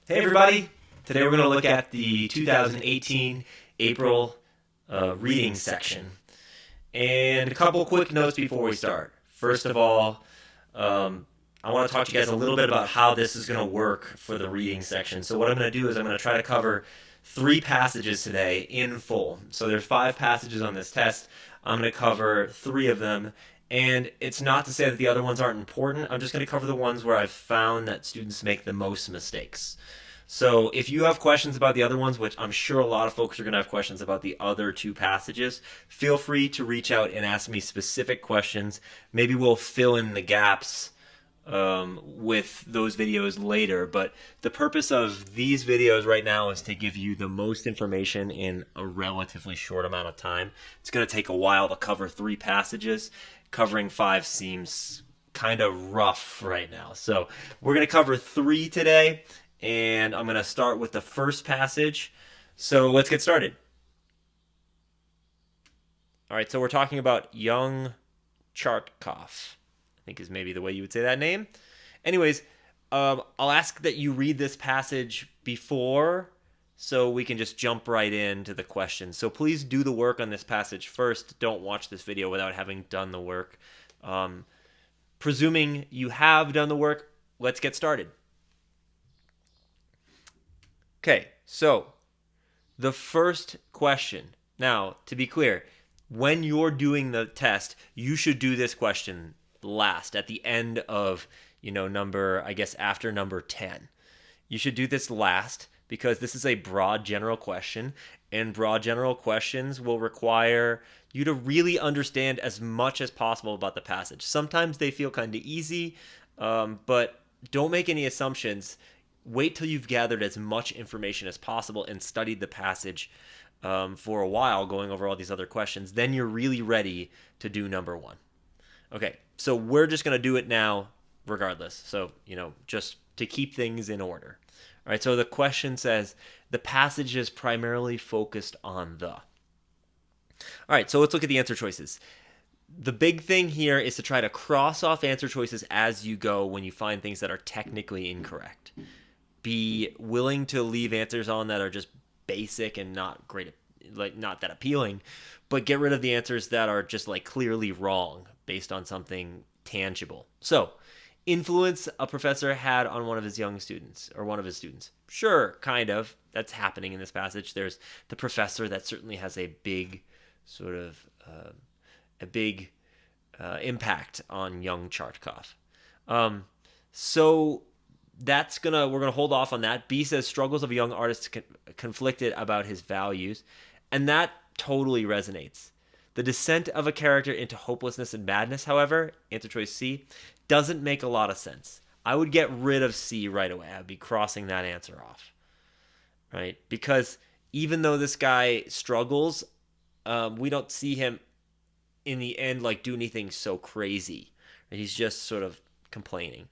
Hey everybody! Today we're going to look at the 2018 April reading section. And a couple quick notes before we start. First of all, I want to talk to you guys a little bit about how this is going to work for the reading section. So what I'm going to do is I'm going to try to cover 3 passages today in full. So there's 5 passages on this test. I'm going to cover 3 of them. And it's not to say that the other ones aren't important. I'm just going to cover the ones where I've found that students make the most mistakes. So if you have questions about the other ones, which I'm sure a lot of folks are going to have questions about the other 2 passages, feel free to reach out and ask me specific questions. Maybe we'll fill in the gaps with those videos later. But the purpose of these videos right now is to give you the most information in a relatively short amount of time. It's going to take a while to cover 3 passages. Covering 5 seems kind of rough right now. So we're going to cover 3 today. And I'm going to start with the first passage. So let's get started. All right, so we're talking about young Chartkov, I think is maybe the way you would say that name. Anyways, I'll ask that you read this passage before so we can just jump right into the questions. So please do the work on this passage first. Don't watch this video without having done the work. Presuming you have done the work, let's get started. Okay, so the first question. Now, to be clear, when you're doing the test, you should do this question last, at the end of, after number 10. You should do this last because this is a broad general question, and broad general questions will require you to really understand as much as possible about the passage. Sometimes they feel kind of easy, but don't make any assumptions. Wait till you've gathered as much information as possible and studied the passage for a while, going over all these other questions. Then you're really ready to do number 1. Okay, so we're just going to do it now regardless. So, just to keep things in order. All right, so the question says, the passage is primarily focused on the. All right, so let's look at the answer choices. The big thing here is to try to cross off answer choices as you go when you find things that are technically incorrect. Be willing to leave answers on that are just basic and not great, like not that appealing, but get rid of the answers that are just like clearly wrong based on something tangible. So, influence a professor had on one of his young students or one of his students. Sure, kind of. That's happening in this passage. There's the professor that certainly has a big sort of impact on young Chartkov. So we're gonna hold off on that. B says struggles of a young artist conflicted about his values, and that totally resonates. The descent of a character into hopelessness and madness, however, answer choice C, doesn't make a lot of sense. I would get rid of C right away. I'd be crossing that answer off, right? Because even though this guy struggles, we don't see him in the end like do anything so crazy. He's just sort of complaining.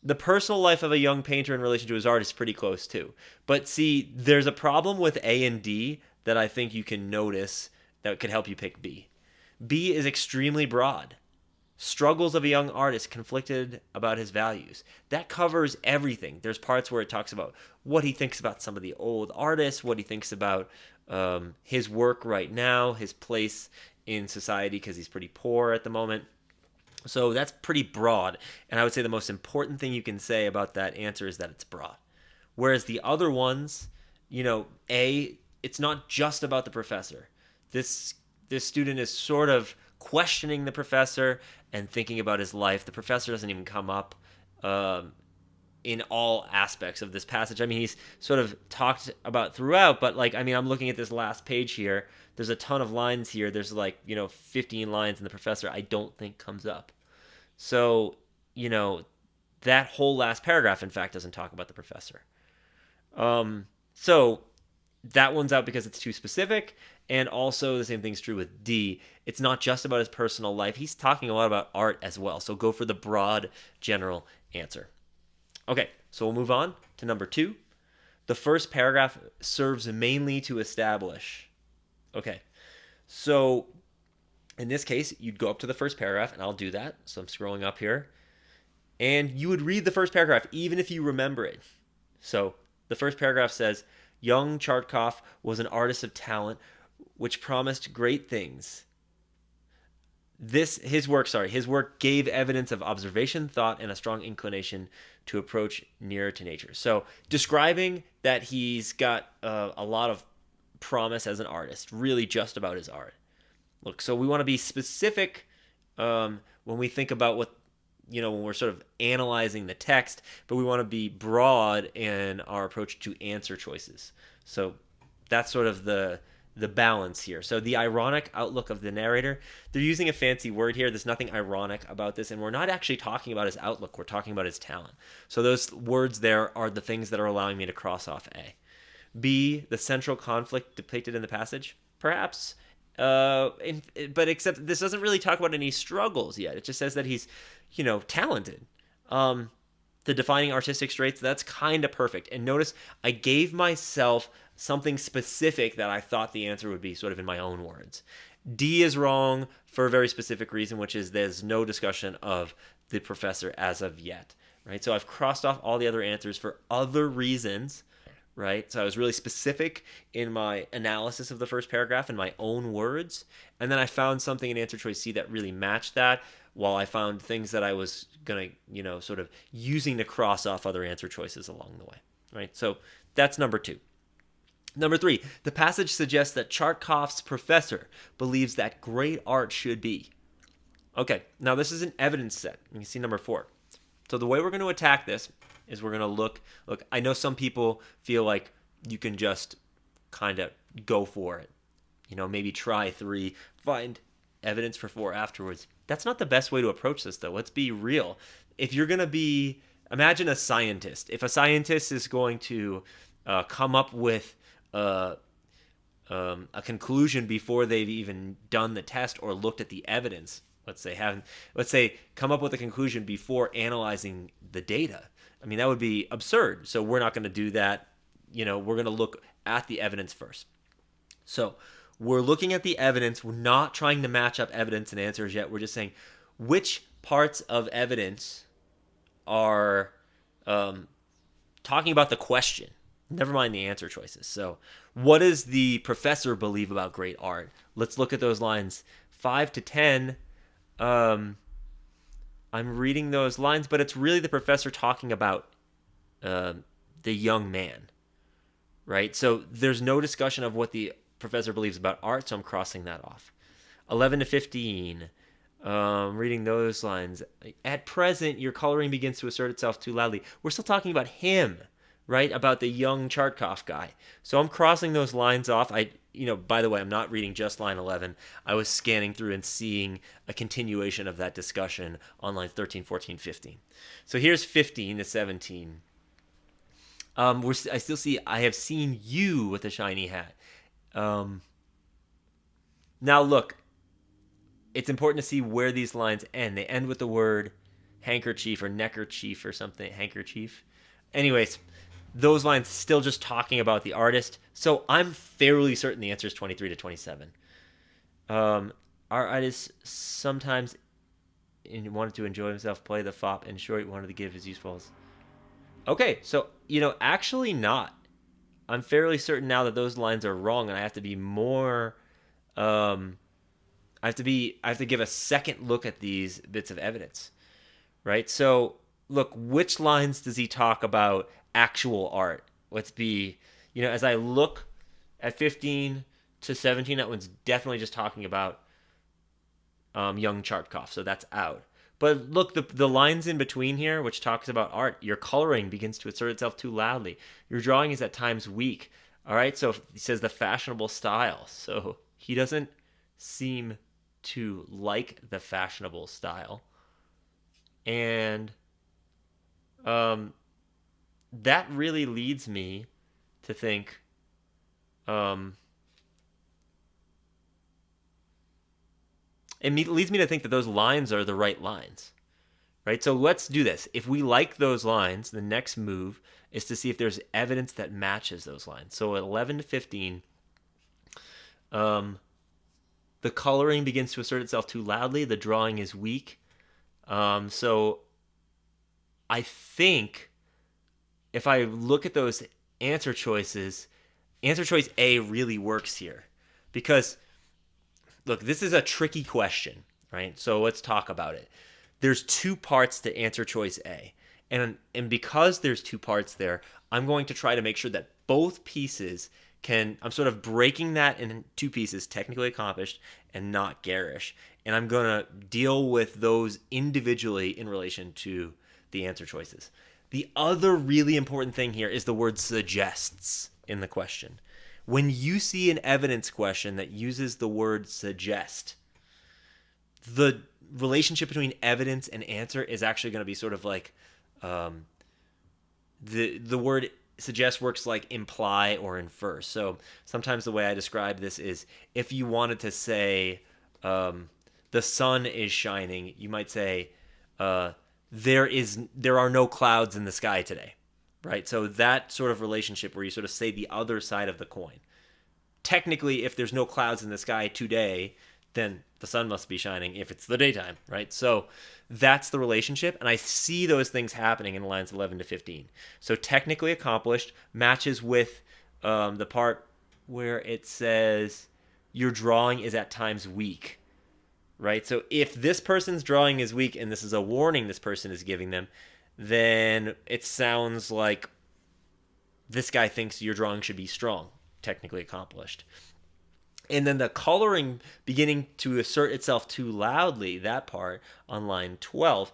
The personal life of a young painter in relation to his art is pretty close too. But see, there's a problem with A and D that I think you can notice that could help you pick B. B is extremely broad. Struggles of a young artist conflicted about his values. That covers everything. There's parts where it talks about what he thinks about some of the old artists, what he thinks about his work right now, his place in society because he's pretty poor at the moment. So that's pretty broad, and I would say the most important thing you can say about that answer is that it's broad. Whereas the other ones, A, it's not just about the professor. This student is sort of questioning the professor and thinking about his life. The professor doesn't even come up in all aspects of this passage. I mean, he's sort of talked about throughout, but I'm looking at this last page here. There's a ton of lines here. There's 15 lines, and the professor I don't think comes up. So, that whole last paragraph, in fact, doesn't talk about the professor. So that one's out because it's too specific. And also the same thing's true with D. It's not just about his personal life. He's talking a lot about art as well. So go for the broad general answer. Okay, so we'll move on to number 2. The first paragraph serves mainly to establish. Okay, so in this case, you'd go up to the first paragraph, and I'll do that. So I'm scrolling up here. And you would read the first paragraph even if you remember it. So the first paragraph says, young Chartkov was an artist of talent which promised great things. His work gave evidence of observation, thought, and a strong inclination to approach nearer to nature. So describing that he's got a lot of promise as an artist, really just about his art. Look, so we want to be specific when we think about what, when we're sort of analyzing the text, but we want to be broad in our approach to answer choices. So that's sort of the balance here. So the ironic outlook of the narrator, they're using a fancy word here. There's nothing ironic about this, and we're not actually talking about his outlook. We're talking about his talent. So those words there are the things that are allowing me to cross off A. B, the central conflict depicted in the passage, perhaps. But except this doesn't really talk about any struggles yet. It just says that he's, talented. The defining artistic traits, that's kind of perfect. And notice I gave myself something specific that I thought the answer would be, sort of in my own words. D is wrong for a very specific reason, which is there's no discussion of the professor as of yet, right? So I've crossed off all the other answers for other reasons, right? So I was really specific in my analysis of the first paragraph in my own words, and then I found something in answer choice C that really matched that, while I found things that I was going to, sort of using to cross off other answer choices along the way, right? So that's number 2. Number 3, the passage suggests that Chartkov's professor believes that great art should be. Okay, now this is an evidence set. You can see number 4. So the way we're going to attack this is we're going to look, I know some people feel like you can just kind of go for it. Maybe try 3, find evidence for 4 afterwards. That's not the best way to approach this, though. Let's be real. If you're going to imagine a scientist. If a scientist is going to come up with a conclusion before they've even done the test or looked at the evidence, let's say come up with a conclusion before analyzing the data. I mean, that would be absurd. So we're not going to do that. We're going to look at the evidence first. So we're looking at the evidence. We're not trying to match up evidence and answers yet. We're just saying which parts of evidence are talking about the question. Never mind the answer choices. So what does the professor believe about great art? Let's look at those lines 5 to 10. I'm reading those lines, but it's really the professor talking about the young man, right? So there's no discussion of what the professor believes about art, so I'm crossing that off. 11 to 15, reading those lines. At present, your coloring begins to assert itself too loudly. We're still talking about him, right? About the young Chartkov guy. So I'm crossing those lines off. By the way, I'm not reading just line 11. I was scanning through and seeing a continuation of that discussion on lines 13, 14, 15. So here's 15 to 17. I still see, I have seen you with a shiny hat. Now look, it's important to see where these lines end. They end with the word handkerchief or neckerchief or something, handkerchief. Anyways, those lines still just talking about the artist. So I'm fairly certain the answer is 23 to 27. Our artist sometimes wanted to enjoy himself, play the fop, and short wanted to give his usefuls. Okay, so, actually not. I'm fairly certain now that those lines are wrong, and I have to be more. I have to give a second look at these bits of evidence, right? So, look, which lines does he talk about actual art? Let's be, as I look at 15 to 17, that one's definitely just talking about young Chartkov, so that's out. But look, the lines in between here, which talks about art, your coloring begins to assert itself too loudly. Your drawing is at times weak. All right, so he says the fashionable style. So he doesn't seem to like the fashionable style. And that really leads me to think it leads me to think that those lines are the right lines, right? So let's do this. If we like those lines, the next move is to see if there's evidence that matches those lines. So at 11 to 15, the coloring begins to assert itself too loudly. The drawing is weak. So I think if I look at those answer choices, answer choice A really works here. Because, look, this is a tricky question, right? So let's talk about it. There's two parts to answer choice A. And because there's two parts there, I'm going to try to make sure that both pieces I'm sort of breaking that in two pieces, technically accomplished and not garish. And I'm going to deal with those individually in relation to the answer choices. The other really important thing here is the word suggests in the question. When you see an evidence question that uses the word suggest, the relationship between evidence and answer is actually going to be sort of like the word suggest works like imply or infer. So sometimes the way I describe this is if you wanted to say the sun is shining, you might say there are no clouds in the sky today, right? So that sort of relationship where you sort of say the other side of the coin. Technically, if there's no clouds in the sky today, then the sun must be shining if it's the daytime, right? So that's the relationship, and I see those things happening in lines 11 to 15. So technically accomplished matches with the part where it says your drawing is at times weak, right? So if this person's drawing is weak, and this is a warning this person is giving them, then it sounds like this guy thinks your drawing should be strong, technically accomplished. And then the coloring beginning to assert itself too loudly, that part on line 12,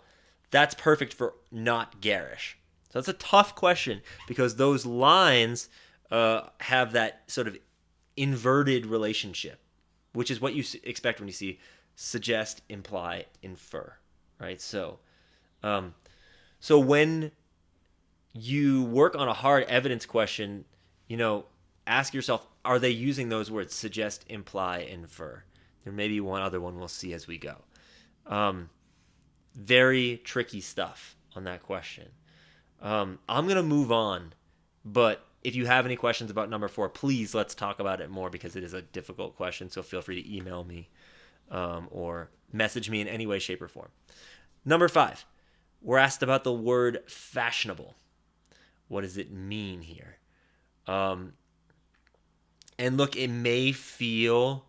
that's perfect for not garish. So that's a tough question because those lines have that sort of inverted relationship, which is what you expect when you see suggest, imply, infer, right? So when you work on a hard evidence question, ask yourself, are they using those words, suggest, imply, infer? There may be one other one we'll see as we go. Very tricky stuff on that question. I'm going to move on, but if you have any questions about number 4, please let's talk about it more because it is a difficult question, so feel free to email me or message me in any way, shape, or form. Number 5, we're asked about the word fashionable. What does it mean here? And look, it may feel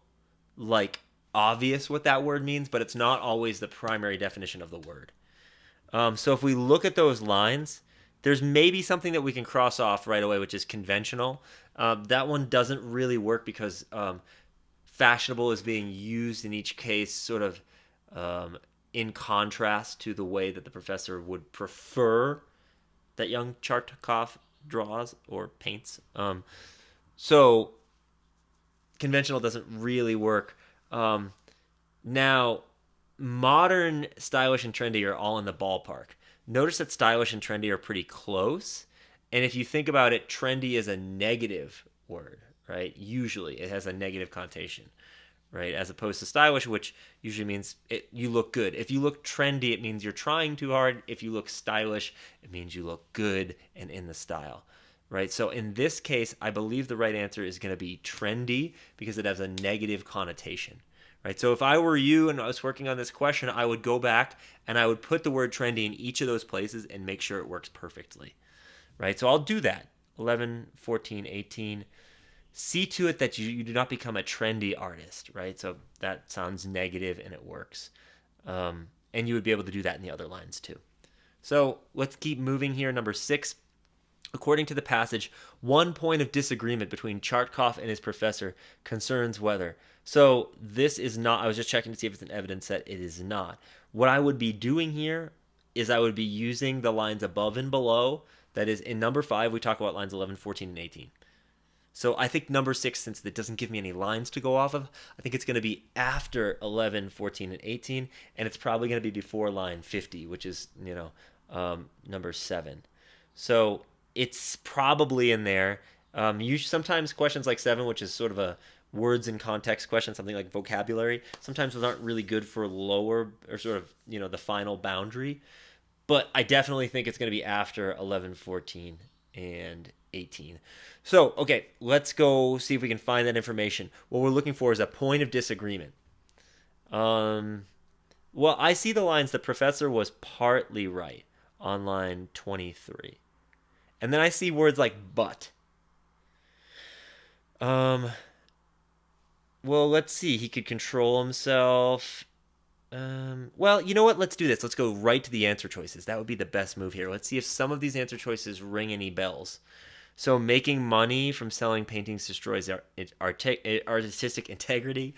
like obvious what that word means, but it's not always the primary definition of the word. So if we look at those lines, there's maybe something that we can cross off right away, which is conventional. That one doesn't really work because fashionable is being used in each case sort of in contrast to the way that the professor would prefer that young Chartkov draws or paints. So conventional doesn't really work. Now, modern, stylish, and trendy are all in the ballpark. Notice that stylish and trendy are pretty close. And if you think about it, trendy is a negative word, right? Usually it has a negative connotation, right? As opposed to stylish, which usually means you look good. If you look trendy, it means you're trying too hard. If you look stylish, it means you look good and in the style. Right, so in this case, I believe the right answer is going to be trendy because it has a negative connotation. Right, so if I were you and I was working on this question, I would go back and I would put the word trendy in each of those places and make sure it works perfectly. Right, so I'll do that. 11, 14, 18. See to it that you do not become a trendy artist. Right, so that sounds negative and it works. And you would be able to do that in the other lines too. So let's keep moving here. Number 6. According to the passage, one point of disagreement between Chartkov and his professor concerns whether. So this is not, I was just checking to see if it's an evidence set. It is not. What I would be doing here is I would be using the lines above and below. That is, in number 5, we talk about lines 11, 14, and 18. So I think number 6, since it doesn't give me any lines to go off of, I think it's going to be after 11, 14, and 18, and it's probably going to be before line 50, which is, number 7. So it's probably in there. Sometimes questions like 7, which is sort of a words in context question, something like vocabulary, sometimes those aren't really good for lower or sort of, the final boundary. But I definitely think it's going to be after 11, 14, and 18. So, okay, let's go see if we can find that information. What we're looking for is a point of disagreement. Well, I see the lines, the professor was partly right on line 23. And then I see words like but. Um, well, let's see. He could control himself. Well, you know what? Let's do this. Let's go right to the answer choices. That would be the best move here. Let's see if some of these answer choices ring any bells. So, making money from selling paintings destroys artistic integrity.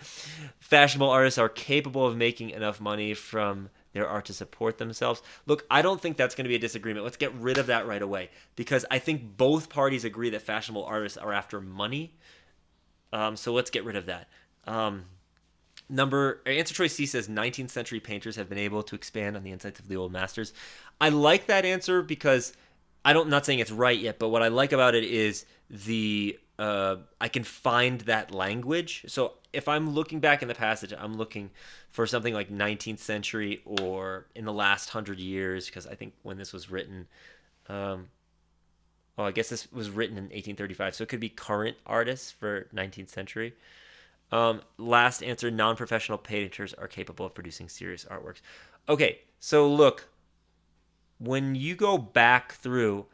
Fashionable artists are capable of making enough money from their art to support themselves. Look, I don't think that's going to be a disagreement. Let's get rid of that right away because I think both parties agree that fashionable artists are after money. So let's get rid of that. Answer choice C says 19th century painters have been able to expand on the insights of the old masters. I like that answer because I'm not saying it's right yet, but what I like about it is I can find that language. So if I'm looking back in the passage, I'm looking for something like 19th century or in the last 100 years, because I think when this was written, I guess this was written in 1835, so it could be current artists for 19th century. Last answer, non-professional painters are capable of producing serious artworks. Okay, so look, when you go back through,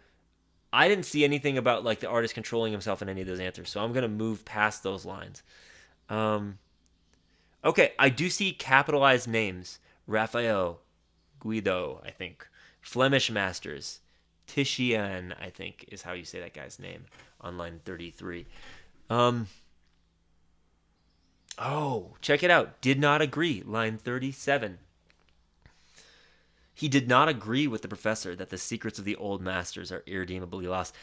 I didn't see anything about like the artist controlling himself in any of those answers, so I'm going to move past those lines. Okay, I do see capitalized names. Raphael, Guido, I think. Flemish masters. Titian, I think, is how you say that guy's name on line 33. Check it out. Did not agree. Line 37. He did not agree with the professor that the secrets of the old masters are irredeemably lost.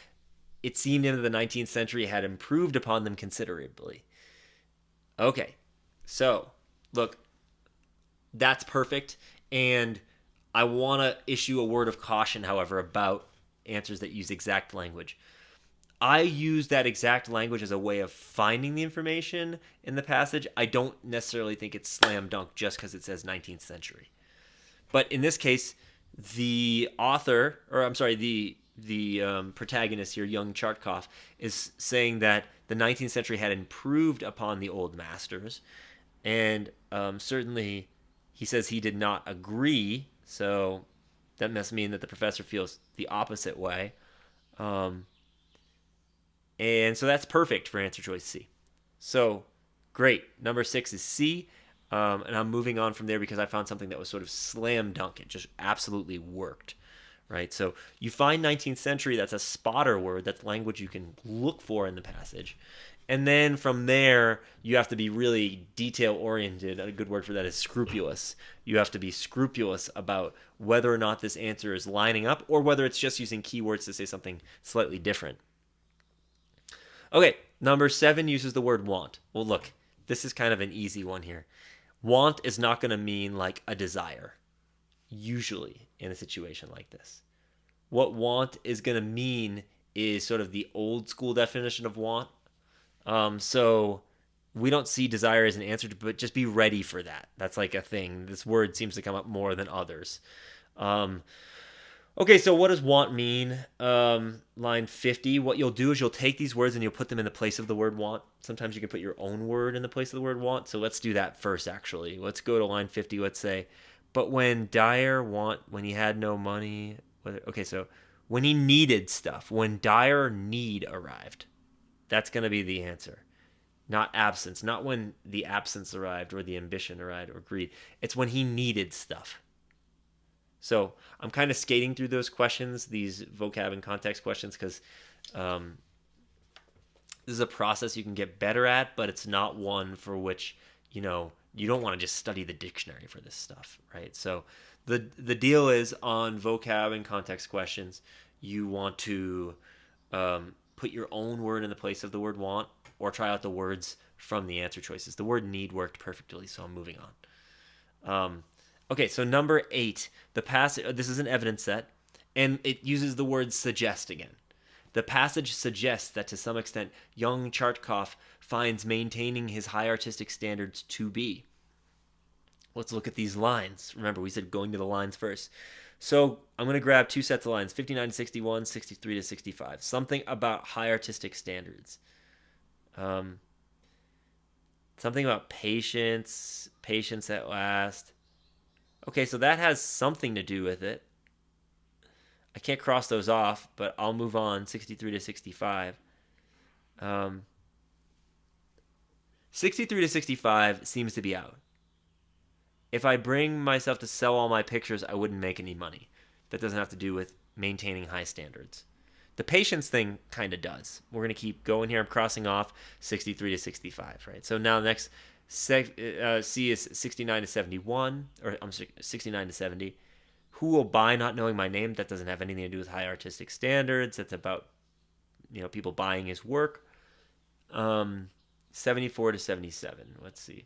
It seemed into the 19th century had improved upon them considerably. Okay, so look, that's perfect. And I want to issue a word of caution, however, about answers that use exact language. I use that exact language as a way of finding the information in the passage. I don't necessarily think it's slam dunk just because it says 19th century. But in this case, the author, or I'm sorry, the protagonist here, young Chartkov, is saying that the 19th century had improved upon the old masters, and certainly he says he did not agree. So that must mean that the professor feels the opposite way. And so that's perfect for answer choice C. So great. Number 6 is C. And I'm moving on from there because I found something that was sort of slam dunk. It just absolutely worked, right? So you find 19th century, that's a spotter word. That's language you can look for in the passage. And then from there, you have to be really detail-oriented. A good word for that is scrupulous. You have to be scrupulous about whether or not this answer is lining up or whether it's just using keywords to say something slightly different. Okay, number 7 uses the word want. Well, look, this is kind of an easy one here. Want is not going to mean like a desire, usually in a situation like this. What want is going to mean is sort of the old school definition of want. So we don't see desire as an answer, but just be ready for that. That's like a thing. This word seems to come up more than others. Okay, so what does want mean? Line 50. What you'll do is you'll take these words and you'll put them in the place of the word want. Sometimes you can put your own word in the place of the word want. So let's do that first, actually. Let's go to line 50. Let's say, but when when he had no money. Okay, so when he needed stuff, when dire need arrived, that's going to be the answer. Not absence, not when the absence arrived or the ambition arrived or greed. It's when he needed stuff. So I'm kind of skating through those questions, these vocab and context questions, because this is a process you can get better at, but it's not one for which, you don't want to just study the dictionary for this stuff, right? So the deal is on vocab and context questions, you want to put your own word in the place of the word want or try out the words from the answer choices. The word need worked perfectly, so I'm moving on. Okay, so number 8, the passage. This is an evidence set, and it uses the word suggest again. The passage suggests that to some extent, young Chartkov finds maintaining his high artistic standards to be. Let's look at these lines. Remember, we said going to the lines first. So I'm going to grab 2 sets of lines, 59 to 61, 63 to 65. Something about high artistic standards. Something about patience at last. Okay, so that has something to do with it. I can't cross those off, but I'll move on. 63 to 65. 63 to 65 seems to be out. If I bring myself to sell all my pictures, I wouldn't make any money. That doesn't have to do with maintaining high standards. The patience thing kind of does. We're going to keep going here. I'm crossing off 63 to 65, right? So now next C is 69 to 71, or I'm 69 to 70. Who will buy not knowing my name? That doesn't have anything to do with high artistic standards. That's about, people buying his work. 74 to 77. Let's see.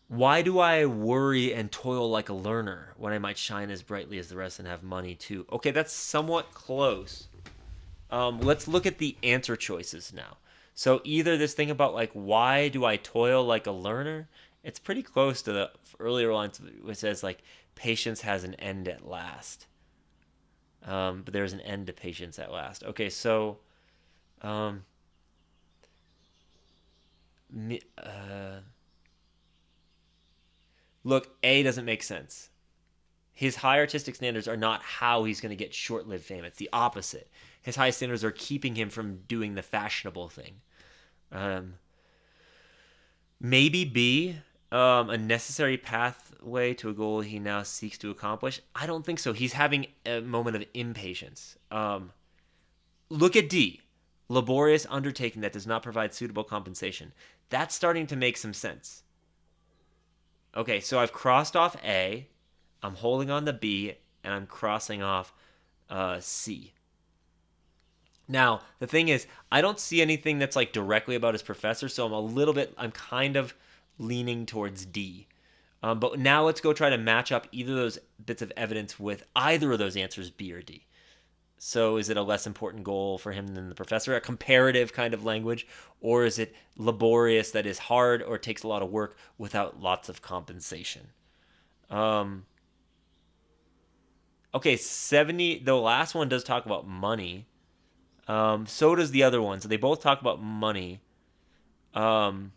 Why do I worry and toil like a learner when I might shine as brightly as the rest and have money too? Okay, that's somewhat close. Let's look at the answer choices now. So either this thing about like, why do I toil like a learner? It's pretty close to the earlier lines which says like, patience has an end at last. But there's an end to patience at last. Okay, so look, A doesn't make sense. His high artistic standards are not how he's going to get short-lived fame. It's the opposite. His high standards are keeping him from doing the fashionable thing. Maybe B, a necessary pathway to a goal he now seeks to accomplish. I don't think so. He's having a moment of impatience. Look at D, laborious undertaking that does not provide suitable compensation. That's starting to make some sense. Okay, so I've crossed off A, I'm holding on to B, and I'm crossing off C. Now, the thing is, I don't see anything that's like directly about his professor, so I'm kind of leaning towards D. But now let's go try to match up either of those bits of evidence with either of those answers, B or D. So is it a less important goal for him than the professor, a comparative kind of language, or is it laborious, that is hard or takes a lot of work without lots of compensation? Okay, 70, the last one does talk about money. So does the other one. So they both talk about money. Okay,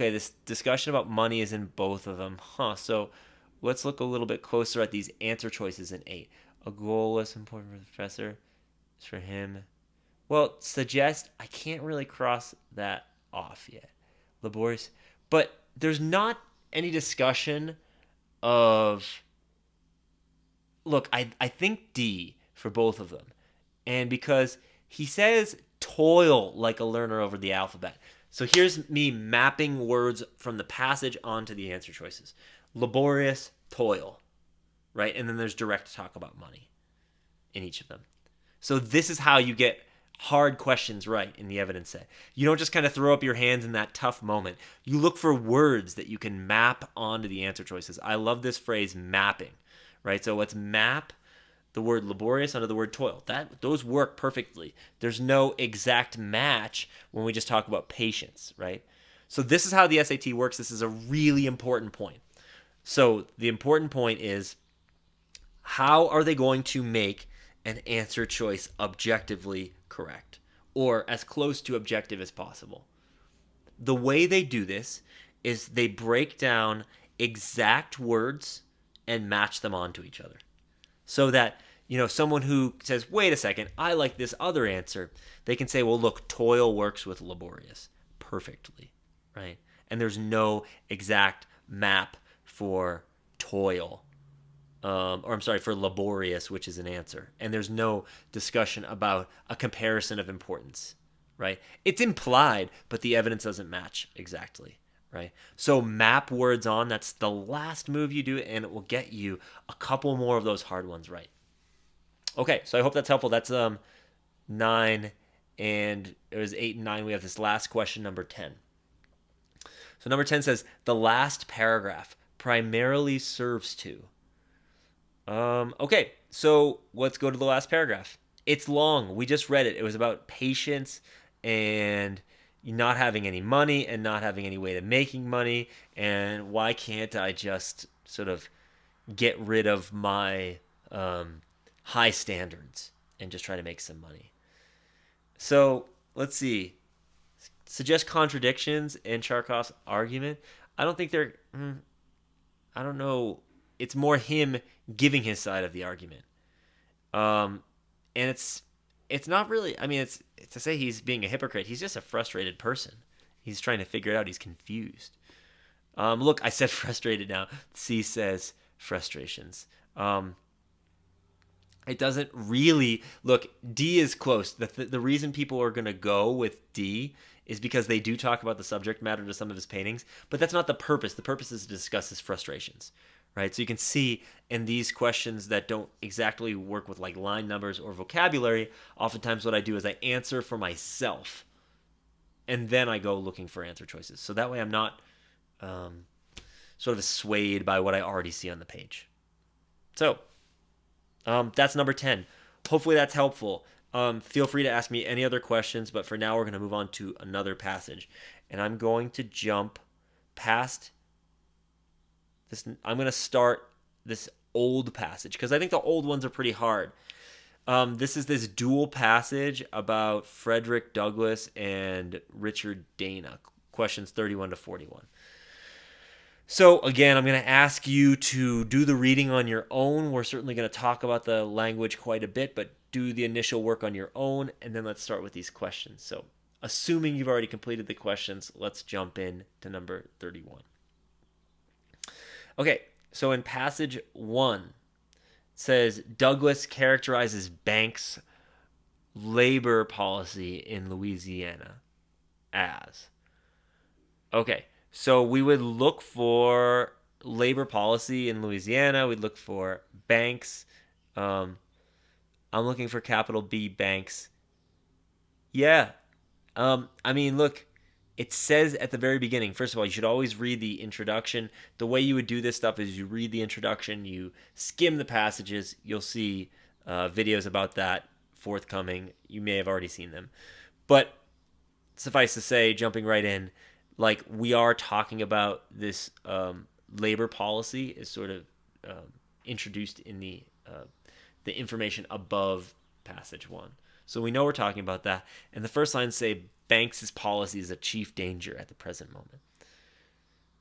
this discussion about money is in both of them. So let's look a little bit closer at these answer choices in 8. A goal less important for the professor is for him. Well, suggest, I can't really cross that off yet. Laborious. But there's not any discussion of... Look, I think D for both of them. And because he says toil like a learner over the alphabet. So here's me mapping words from the passage onto the answer choices. Laborious, toil, right? And then there's direct talk about money in each of them. So this is how you get hard questions right in the evidence set. You don't just kind of throw up your hands in that tough moment. You look for words that you can map onto the answer choices. I love this phrase, mapping, right? So let's map the word laborious onto the word toil. Those work perfectly. There's no exact match when we just talk about patience, right? So this is how the SAT works. This is a really important point. So the important point is, how are they going to make an answer choice objectively correct, or as close to objective as possible? The way they do this is they break down exact words and match them onto each other. So that, someone who says, wait a second, I like this other answer, they can say, well, look, toil works with laborious perfectly, right? And there's no exact map for toil, for laborious, which is an answer. And there's no discussion about a comparison of importance, right? It's implied, but the evidence doesn't match exactly. Right? So map words on, that's the last move you do, and it will get you a couple more of those hard ones right. Okay, so I hope that's helpful. That's 9, and it was 8 and 9. We have this last question, number 10. So number 10 says, the last paragraph primarily serves to. Okay, so let's go to the last paragraph. It's long. We just read it. It was about patience and not having any money and not having any way to making money, and why can't I just sort of get rid of my high standards and just try to make some money? So let's see. suggest contradictions in Charkov's argument. I don't think they're. I don't know. It's more him giving his side of the argument. And it's not really. I mean, it's to say he's being a hypocrite. He's just a frustrated person. He's trying to figure it out. He's confused. Look, I said frustrated now. C says frustrations. It doesn't really look. D is close. The reason people are going to go with D is because they do talk about the subject matter to some of his paintings, but that's not the purpose. The purpose is to discuss his frustrations, right? So you can see in these questions that don't exactly work with like line numbers or vocabulary, oftentimes what I do is I answer for myself, and then I go looking for answer choices. So that way I'm not sort of swayed by what I already see on the page. So that's number 10. Hopefully that's helpful. Feel free to ask me any other questions, but for now we're going to move on to another passage. And I'm going to jump past this. I'm going to start this old passage because I think the old ones are pretty hard. This is this dual passage about Frederick Douglass and Richard Dana, questions 31 to 41. So again, I'm going to ask you to do the reading on your own. We're certainly going to talk about the language quite a bit, but do the initial work on your own, and then let's start with these questions. So assuming you've already completed the questions, let's jump in to number 31. Okay, so in passage 1, it says, Douglass characterizes Banks' labor policy in Louisiana as. Okay. So we would look for labor policy in Louisiana. We'd look for Banks. I'm looking for capital B Banks. Yeah. I mean, look, it says at the very beginning, first of all, you should always read the introduction. The way you would do this stuff is you read the introduction, you skim the passages. You'll see videos about that forthcoming. You may have already seen them. But suffice to say, jumping right in, like we are talking about this labor policy is sort of introduced in the information above passage 1. So we know we're talking about that. And the first lines say Banks's policy is a chief danger at the present moment.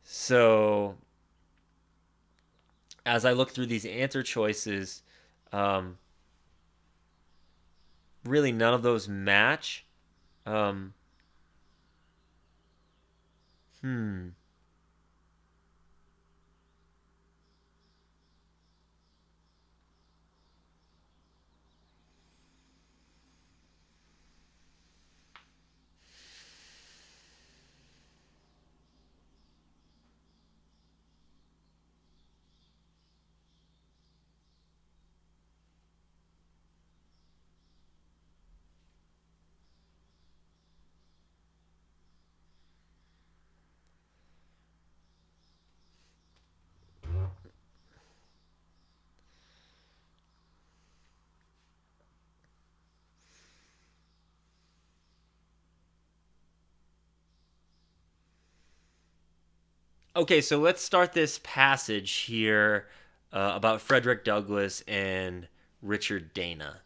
So as I look through these answer choices, really none of those match. Okay, so let's start this passage here about Frederick Douglass and Richard Dana.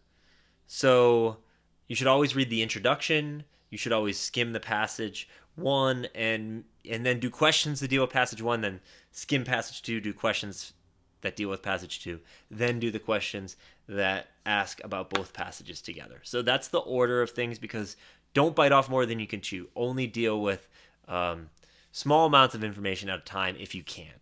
So you should always read the introduction. You should always skim the passage 1 and then do questions that deal with passage 1, then skim passage 2, do questions that deal with passage 2, then do the questions that ask about both passages together. So that's the order of things, because don't bite off more than you can chew. Only deal with small amounts of information at a time if you can,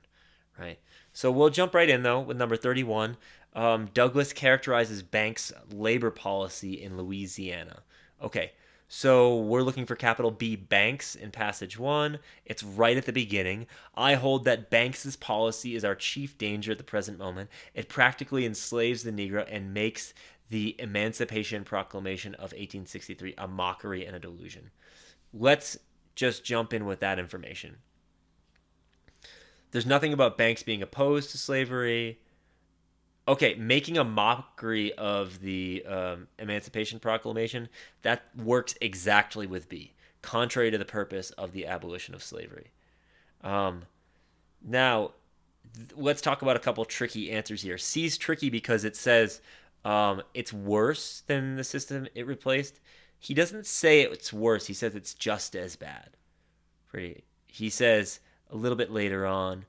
right? So we'll jump right in, though, with number 31. Douglass characterizes Banks' labor policy in Louisiana. Okay, so we're looking for capital B Banks in passage 1. It's right at the beginning. I hold that Banks' policy is our chief danger at the present moment. It practically enslaves the Negro and makes the Emancipation Proclamation of 1863 a mockery and a delusion. Let's just jump in with that information. There's nothing about Banks being opposed to slavery. Okay, making a mockery of the Emancipation Proclamation, that works exactly with B, contrary to the purpose of the abolition of slavery. Now, let's talk about a couple tricky answers here. C's tricky because it says it's worse than the system it replaced. He doesn't say it's worse. He says it's just as bad. He says a little bit later on,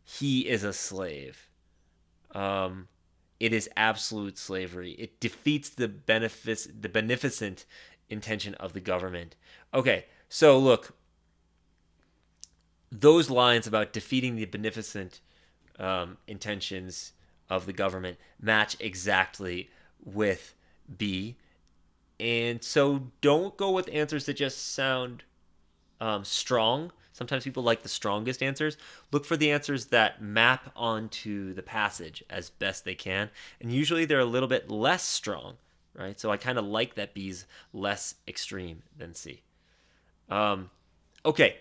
he is a slave. It is absolute slavery. It defeats the beneficent intention of the government. Okay, so look, those lines about defeating the beneficent intentions of the government match exactly with B. And so don't go with answers that just sound strong. Sometimes people like the strongest answers. Look for the answers that map onto the passage as best they can. And usually they're a little bit less strong, right? So I kind of like that B's less extreme than C. Okay,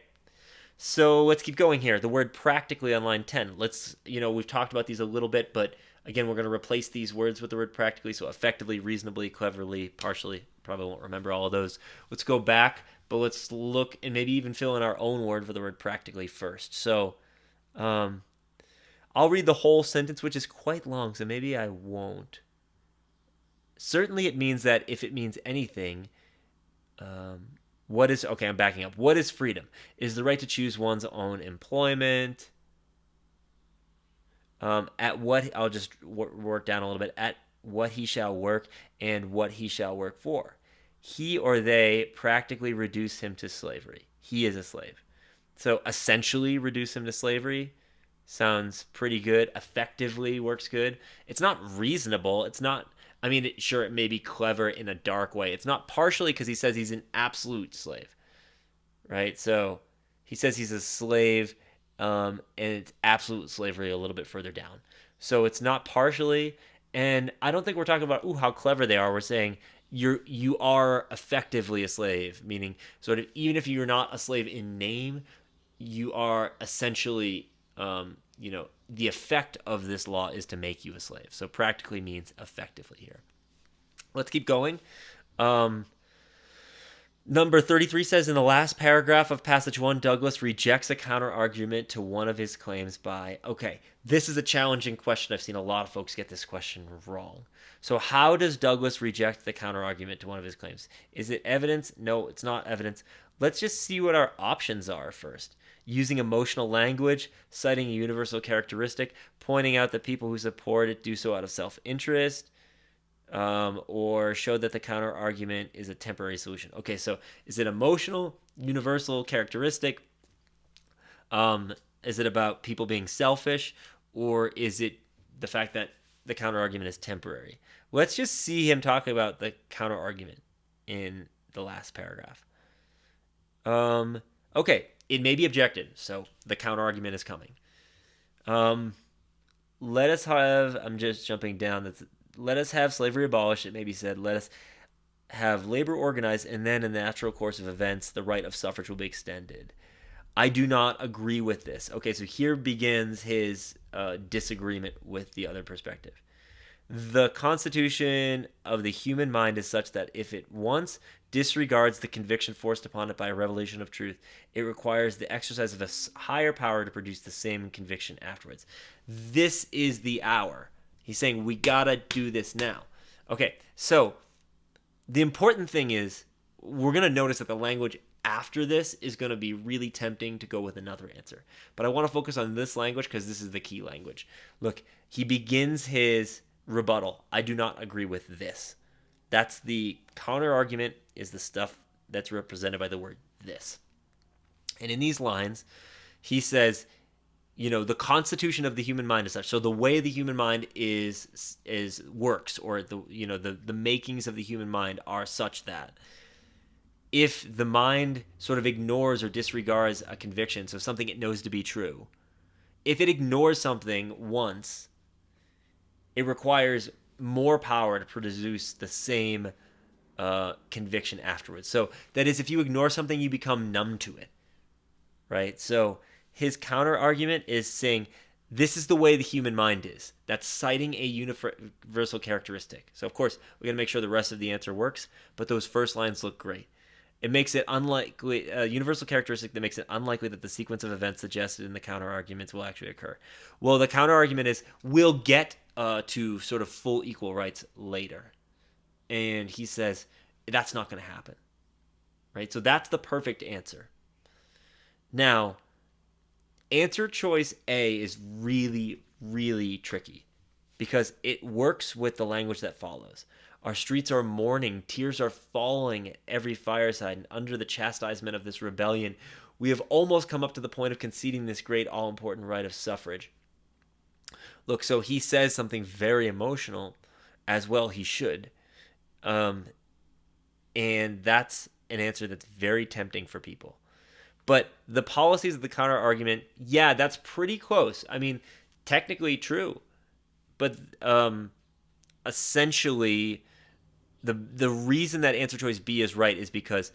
so let's keep going here. The word practically on line 10. We've talked about these a little bit, but again, we're going to replace these words with the word practically. So effectively, reasonably, cleverly, partially. Probably won't remember all of those. Let's go back, but let's look and maybe even fill in our own word for the word practically first. So I'll read the whole sentence, which is quite long, so maybe I won't. Certainly it means that if it means anything, I'm backing up. What is freedom? It is the right to choose one's own employment. I'll just work down a little bit. At what he shall work and what he shall work for. He or they practically reduce him to slavery. He is a slave. So essentially reduce him to slavery sounds pretty good. Effectively works good. It's not reasonable. It's not, sure, it may be clever in a dark way. It's not partially because he says he's an absolute slave, right? So he says he's a slave, and it's absolute slavery a little bit further down. So it's not partially, and I don't think we're talking about, how clever they are. We're saying you are effectively a slave, meaning sort of even if you're not a slave in name, you are essentially, the effect of this law is to make you a slave. So practically means effectively here. Let's keep going. Number 33 says, in the last paragraph of passage 1, Douglas rejects a counter-argument to one of his claims by... Okay, this is a challenging question. I've seen a lot of folks get this question wrong. So how does Douglas reject the counter-argument to one of his claims? Is it evidence? No, it's not evidence. Let's just see what our options are first. Using emotional language, citing a universal characteristic, pointing out that people who support it do so out of self-interest, or show that the counter argument is a temporary solution. Okay, so is it emotional, universal characteristic? Is it about people being selfish, or is it the fact that the counter argument is temporary? Let's just see him talking about the counter argument in the last paragraph. Okay, it may be objected, so the counter argument is coming. Let us have, I'm just jumping down, let us have slavery abolished, it may be said. Let us have labor organized, and then in the natural course of events, the right of suffrage will be extended. I do not agree with this. Okay, so here begins his disagreement with the other perspective. The constitution of the human mind is such that if it once disregards the conviction forced upon it by a revelation of truth, it requires the exercise of a higher power to produce the same conviction afterwards. This is the hour. He's saying we gotta do this now. Okay, so the important thing is we're going to notice that the language after this is going to be really tempting to go with another answer. But I want to focus on this language because this is the key language. Look, he begins his rebuttal. I do not agree with this. That's the counter argument, is the stuff that's represented by the word this. And in these lines, he says, the constitution of the human mind is such. So the way the human mind is works, or the makings of the human mind are such that if the mind sort of ignores or disregards a conviction, so something it knows to be true, if it ignores something once, it requires more power to produce the same conviction afterwards. So that is, if you ignore something, you become numb to it, right? So his counter argument is saying this is the way the human mind is. That's citing a universal characteristic. So of course, we're going to make sure the rest of the answer works, but those first lines look great. It makes it unlikely, a universal characteristic that makes it unlikely that the sequence of events suggested in the counter arguments will actually occur. Well, the counter argument is we'll get to sort of full equal rights later. And he says That's not going to happen, right? So that's the perfect answer. Now, answer choice A is really, really tricky because it works with the language that follows. Our streets are mourning, tears are falling at every fireside, and under the chastisement of this rebellion, we have almost come up to the point of conceding this great all-important right of suffrage. Look, so he says something very emotional, as well he should. And that's an answer that's very tempting for people. But the policies of the counter argument, yeah, that's pretty close. I mean, technically true. But essentially, the reason that answer choice B is right is because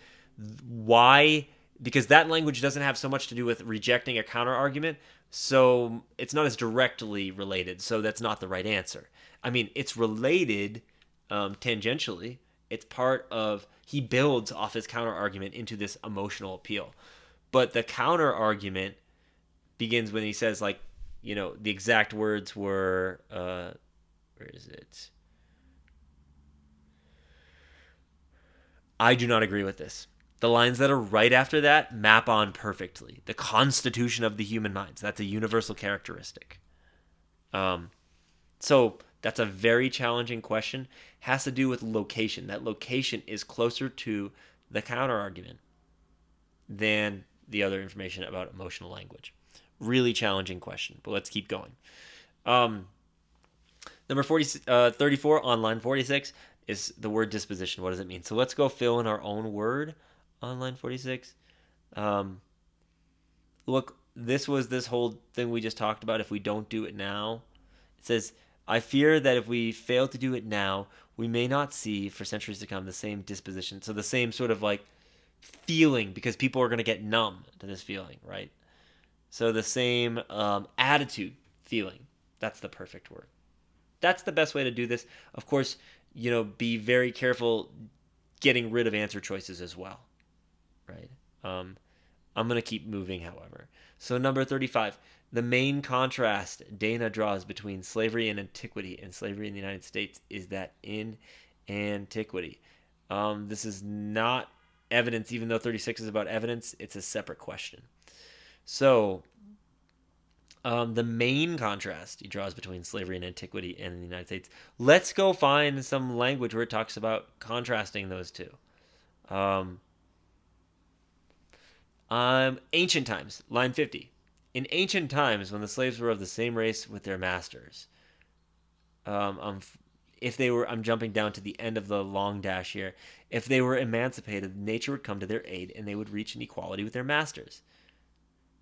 why? Because that language doesn't have so much to do with rejecting a counter argument, so it's not as directly related. So that's not the right answer. I mean, it's related tangentially. It's part of he builds off his counter argument into this emotional appeal, but the counter argument begins when he says like, the exact words were where is it? I do not agree with this. The lines that are right after that map on perfectly. The constitution of the human minds. That's a universal characteristic. So that's a very challenging question. Has to do with location. That location is closer to the counter argument than the other information about emotional language. Really challenging question, but let's keep going. Number 34 on line 46 is the word disposition. What does it mean? So let's go fill in our own word on line 46. Look, this was this whole thing we just talked about. If we don't do it now, it says, I fear that if we fail to do it now, we may not see for centuries to come the same disposition. So the same sort of like feeling, because people are going to get numb to this feeling, right? So the same attitude, feeling. That's the perfect word. That's the best way to do this. Of course, be very careful getting rid of answer choices as well, right? I'm going to keep moving, however. So number 35, the main contrast Dana draws between slavery and antiquity and slavery in the United States is that in antiquity. This is not evidence, even though 36 is about evidence, it's a separate question. So the main contrast he draws between slavery and antiquity and the United States. Let's go find some language where it talks about contrasting those two. Ancient times, line 50. In ancient times, when the slaves were of the same race with their masters, if they were, I'm jumping down to the end of the long dash here. If they were emancipated, nature would come to their aid and they would reach an equality with their masters.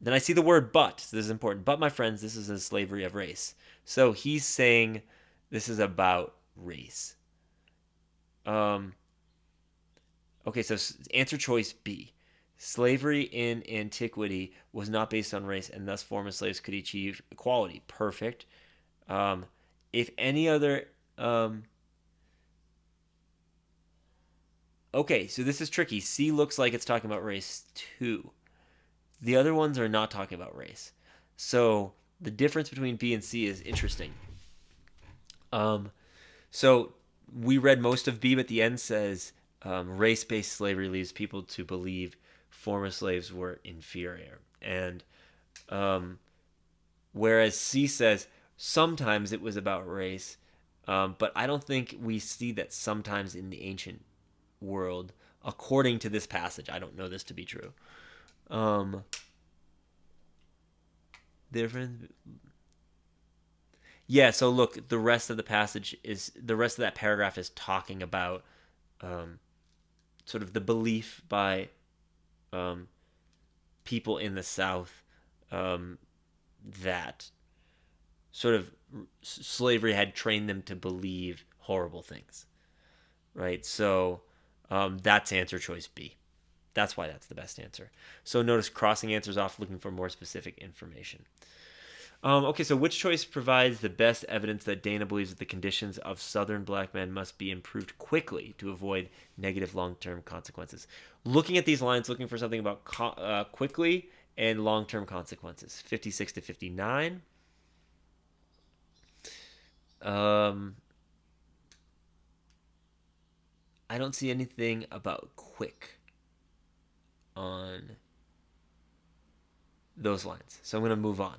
Then I see the word but. So this is important. But, my friends, this is a slavery of race. So he's saying this is about race. Okay, so answer choice B. Slavery in antiquity was not based on race, and thus former slaves could achieve equality. Perfect. If any other... okay, so this is tricky. C looks like it's talking about race too. The other ones are not talking about race. So the difference between B and C is interesting. So we read most of B, but the end says race-based slavery leads people to believe former slaves were inferior. And whereas C says sometimes it was about race, but I don't think we see that sometimes in the ancient world, according to this passage. I don't know this to be true. Different. Yeah, so look, the rest of that paragraph is talking about sort of the belief by people in the South that sort of slavery had trained them to believe horrible things, right? So that's answer choice B. That's why that's the best answer. So notice crossing answers off, looking for more specific information. Okay, so which choice provides the best evidence that Dana believes that the conditions of Southern black men must be improved quickly to avoid negative long-term consequences? Looking at these lines, looking for something about quickly and long-term consequences. 56 to 59. I I don't see anything about quick on those lines. So I'm going to move on.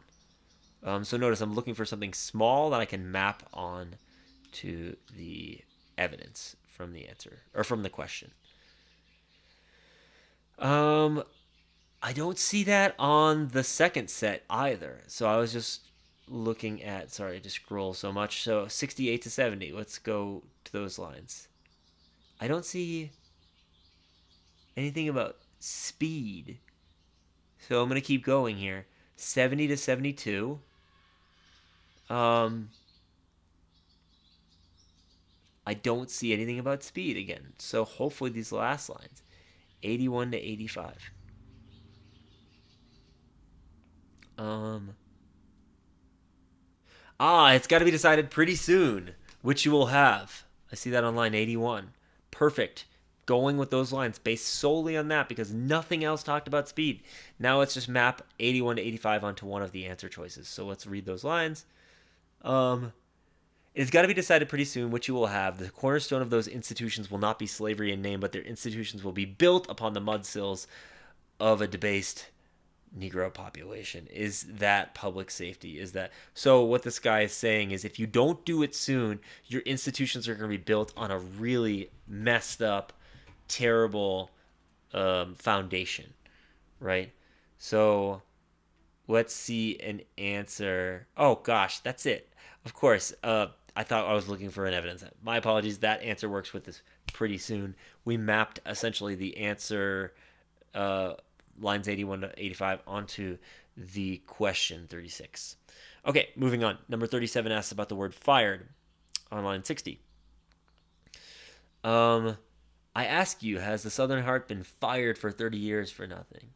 So notice I'm looking for something small that I can map on to the evidence from the answer or from the question. I don't see that on the second set either. So I was just looking at, sorry to scroll so much. So 68 to 70. Let's go to those lines. I don't see anything about speed. So I'm going to keep going here. 70 to 72. I don't see anything about speed again. So hopefully these last lines. 81 to 85. It's got to be decided pretty soon, which you will have. I see that on line 81. Perfect. Going with those lines based solely on that because nothing else talked about speed. Now let's just map 81 to 85 onto one of the answer choices. So let's read those lines. It's got to be decided pretty soon, which you will have. The cornerstone of those institutions will not be slavery in name, but their institutions will be built upon the mudsills of a debased Negro population. Is that public safety? Is that so? What this guy is saying is, if you don't do it soon, your institutions are going to be built on a really messed up, terrible foundation, right? So let's see an answer. Oh gosh, that's it. Of course. I thought I was looking for an evidence. My apologies. That answer works with this pretty soon. We mapped essentially the answer lines 81 to 85 onto the question 36. Okay, moving on. Number 37 asks about the word fired on line 60. I ask you, has the Southern Heart been fired for 30 years for nothing?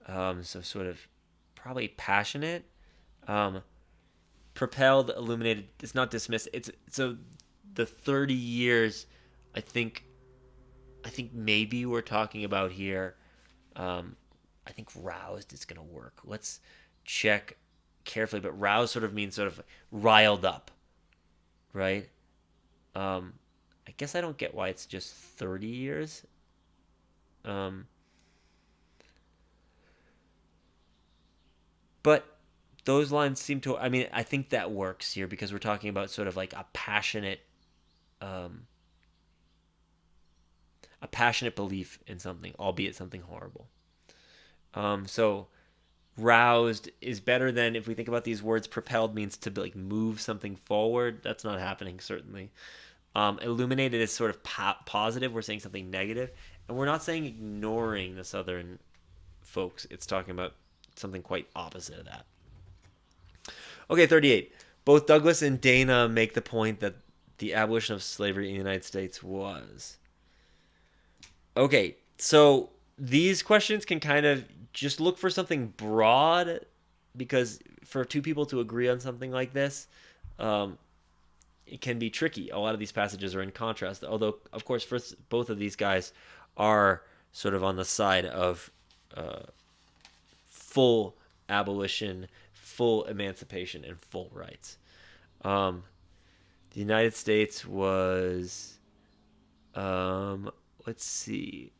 So sort of probably passionate. Propelled, illuminated. It's not dismissed. It's so the 30 years. I think maybe we're talking about here. I think roused is gonna work. Let's check carefully. But roused sort of means sort of riled up, right? I guess I don't get why it's just 30 years. But those lines seem to, I mean, I think that works here because we're talking about sort of like a passionate belief in something, albeit something horrible. So roused is better than, if we think about these words, propelled means to like move something forward. That's not happening, certainly. Illuminated is sort of positive. We're saying something negative, and we're not saying ignoring the Southern folks. It's talking about something quite opposite of that. Okay, 38. Both Douglas and Dana make the point that the abolition of slavery in the United States was. Okay, so these questions can kind of just look for something broad, because for two people to agree on something like this, it can be tricky. A lot of these passages are in contrast, although, of course, first, both of these guys are sort of on the side of full abolition, full emancipation, and full rights. The United States was, let's see.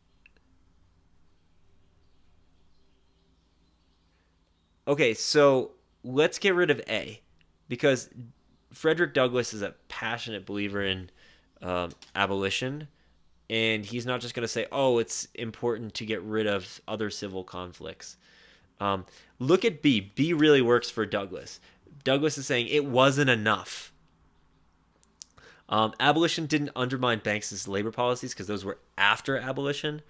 Okay, so let's get rid of A, because Frederick Douglass is a passionate believer in abolition, and he's not just going to say, oh, it's important to get rid of other civil conflicts. Look at B. B really works for Douglass. Douglass is saying it wasn't enough. Abolition didn't undermine Banks's labor policies because those were after abolition.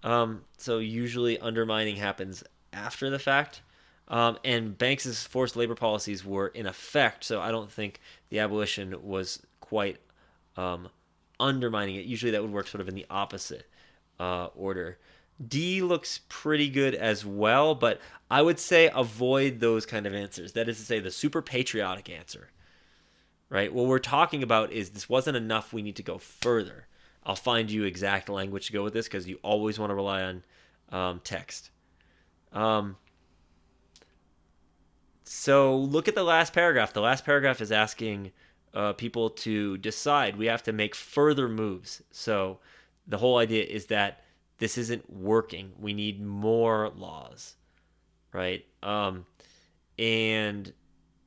So usually undermining happens after the fact. And Banks's forced labor policies were in effect, so I don't think the abolition was quite undermining it. Usually that would work sort of in the opposite order. D looks pretty good as well, but I would say avoid those kind of answers. That is to say, the super patriotic answer, right? What we're talking about is this wasn't enough. We need to go further. I'll find you exact language to go with this because you always want to rely on text. So look at the last paragraph. The last paragraph is asking people to decide. We have to make further moves. So the whole idea is that this isn't working. We need more laws, right? And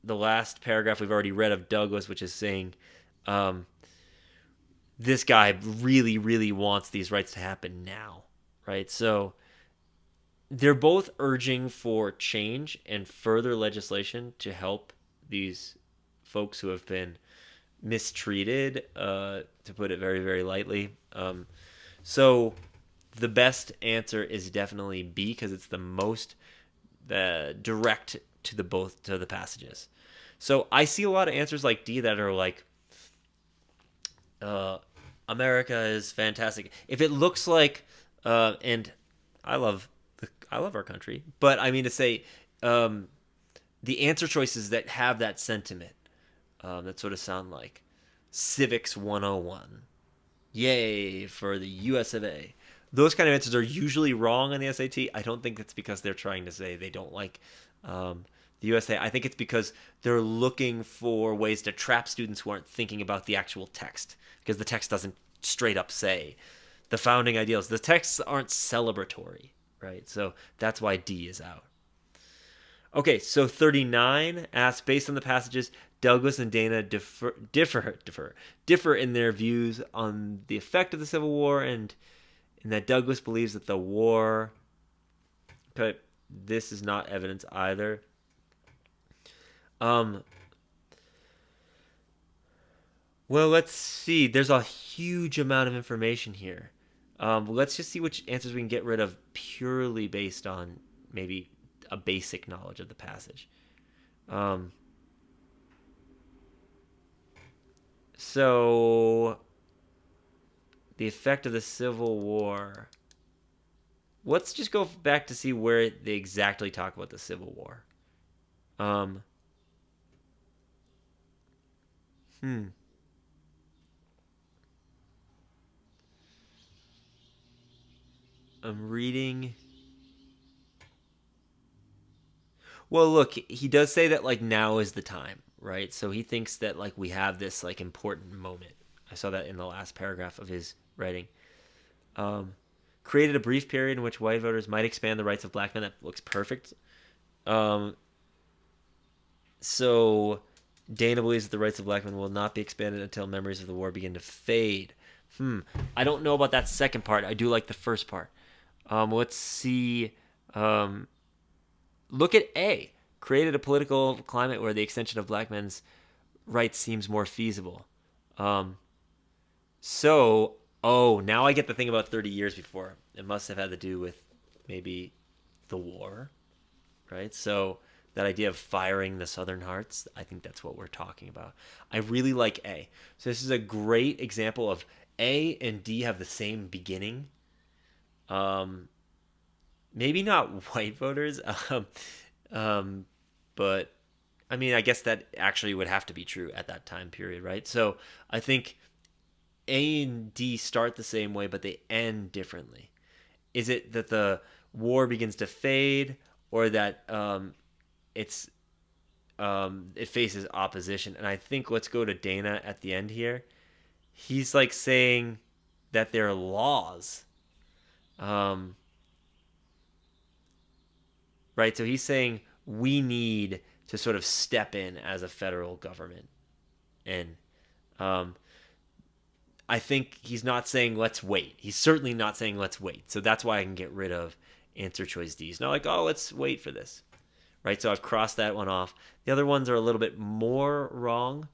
the last paragraph we've already read of Douglas, which is saying this guy really, really wants these rights to happen now, right? So they're both urging for change and further legislation to help these folks who have been mistreated, to put it very, very lightly. So the best answer is definitely B because it's the most direct to the passages. So I see a lot of answers like D that are like, America is fantastic. If it looks like, and I love our country, but I mean to say, the answer choices that have that sentiment, that sort of sound like Civics 101, yay for the US of A. Those kind of answers are usually wrong on the SAT. I don't think it's because they're trying to say they don't like the USA. I think it's because they're looking for ways to trap students who aren't thinking about the actual text, because the text doesn't straight up say the founding ideals. The texts aren't celebratory, right? So that's why D is out. Okay, so 39 asks, based on the passages, Douglas and Dana differ in their views on the effect of the Civil War, and in that Douglas believes that the war. Okay, this is not evidence either. Well, let's see. There's a huge amount of information here. Let's just see which answers we can get rid of purely based on maybe a basic knowledge of the passage. So, the effect of the Civil War. Let's just go back to see where they exactly talk about the Civil War. I'm reading. Well, look, he does say that like now is the time, right? So he thinks that like we have this like important moment. I saw that in the last paragraph of his writing. Created a brief period in which white voters might expand the rights of black men. That looks perfect. So Dana believes that the rights of black men will not be expanded until memories of the war begin to fade. I don't know about that second part. I do like the first part. Let's see. Look at A. Created a political climate where the extension of black men's rights seems more feasible. Now I get the thing about 30 years before. It must have had to do with maybe the war, right? So that idea of firing the Southern Hearts, I think that's what we're talking about. I really like A. So this is a great example of A and D have the same beginning. Maybe not white voters, but I mean, I guess that actually would have to be true at that time period, right? So I think A and D start the same way, but they end differently. Is it that the war begins to fade, or that it faces opposition? And I think let's go to Dana at the end here. He's like saying that there are laws. Right? So he's saying we need to sort of step in as a federal government. And I think he's not saying let's wait. He's certainly not saying let's wait. So that's why I can get rid of answer choice D. It's not like, oh, let's wait for this. Right? So I've crossed that one off. The other ones are a little bit more wrong.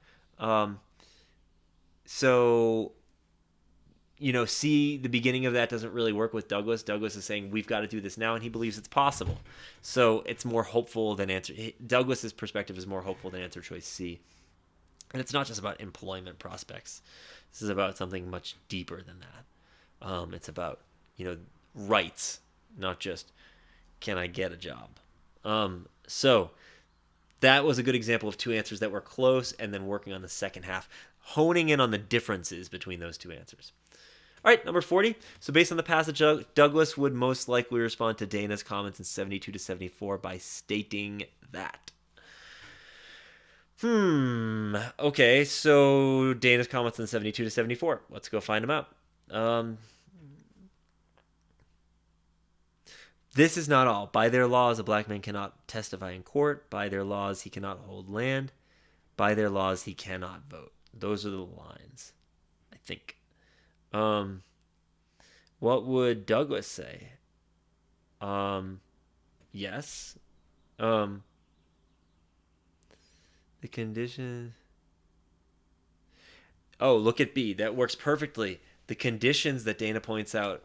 See, the beginning of that doesn't really work with Douglas. Douglas is saying we've got to do this now, and he believes it's possible. So it's more hopeful than Douglas's perspective is more hopeful than answer choice C. And it's not just about employment prospects. This is about something much deeper than that. It's about, rights, not just can I get a job. So that was a good example of two answers that were close, and then working on the second half, honing in on the differences between those two answers. All right, number 40. So based on the passage, Douglas would most likely respond to Dana's comments in 72 to 74 by stating that. Okay, so Dana's comments on 72 to 74. Let's go find them out. Um, this is not all. By their laws, a black man cannot testify in court. By their laws, he cannot hold land. By their laws, he cannot vote. Those are the lines, I think. Um, what would Douglas say? Um, yes. Um, the conditions. Oh, look at B. That works perfectly. The conditions that Dana points out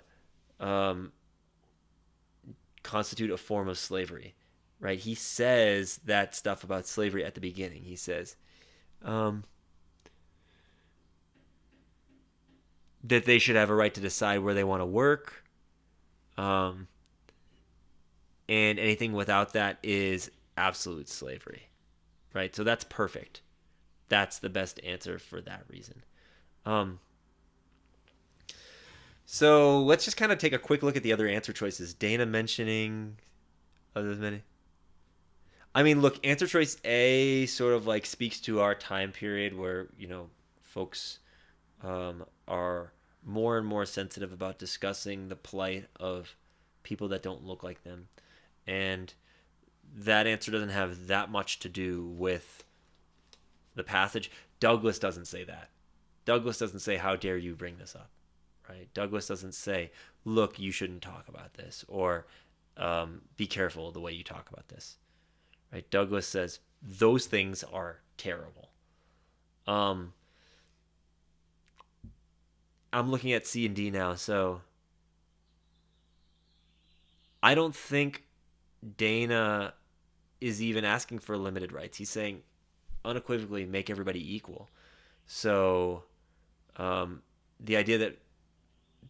um, constitute a form of slavery, right? He says that stuff about slavery at the beginning. He says um, that they should have a right to decide where they want to work, um, and anything without that is absolute slavery, right? So that's perfect. That's the best answer for that reason. Um, so let's just kind of take a quick look at the other answer choices. Dana mentioning other than many. I mean, look, answer choice A sort of like speaks to our time period where, folks are more and more sensitive about discussing the plight of people that don't look like them. And that answer doesn't have that much to do with the passage. Douglas doesn't say that. Douglas doesn't say, how dare you bring this up, right? Douglas doesn't say, look, you shouldn't talk about this, or be careful the way you talk about this. Right? Douglas says those things are terrible. I'm looking at C and D now, so I don't think Dana is even asking for limited rights. He's saying unequivocally make everybody equal. So the idea that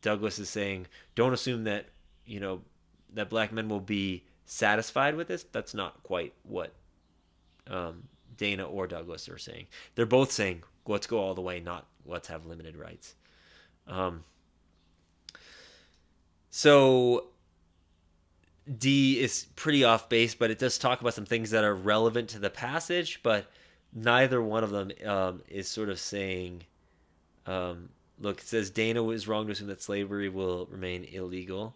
Douglas is saying don't assume that that black men will be satisfied with this. That's not quite what Dana or Douglas are saying. They're both saying let's go all the way, not let's have limited rights. So D is pretty off base, but it does talk about some things that are relevant to the passage, but neither one of them is sort of saying, look, it says Dana was wrong to assume that slavery will remain illegal.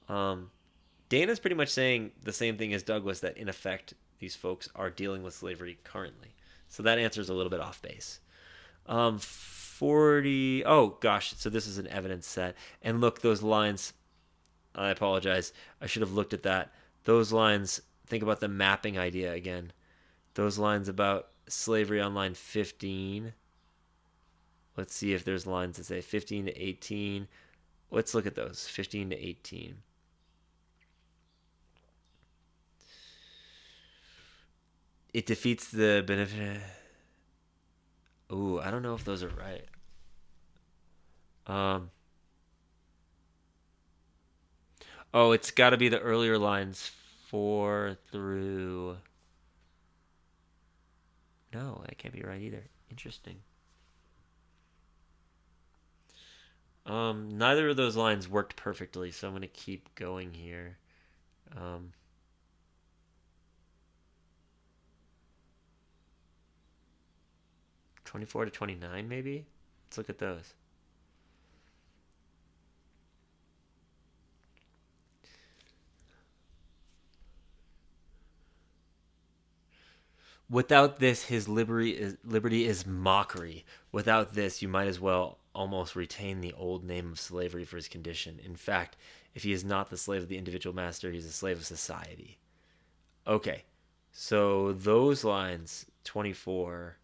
Dana's pretty much saying the same thing as Douglas, that in effect these folks are dealing with slavery currently. So that answer is a little bit off base. 40. Oh gosh, so this is an evidence set, and look, those lines. I apologize. I should have looked at that. Those lines. Think about the mapping idea again. Those lines about slavery on line 15. Let's see if there's lines that say 15 to 18. Let's look at those. 15 to 18. It defeats the benefit. Ooh, I don't know if those are right. Oh, it's got to be the earlier lines 4 through. No, that can't be right either. Interesting. Neither of those lines worked perfectly, so I'm going to keep going here. 24 to 29, maybe? Let's look at those. Without this, his liberty is mockery. Without this, you might as well almost retain the old name of slavery for his condition. In fact, if he is not the slave of the individual master, he is a slave of society. Okay, so those lines 24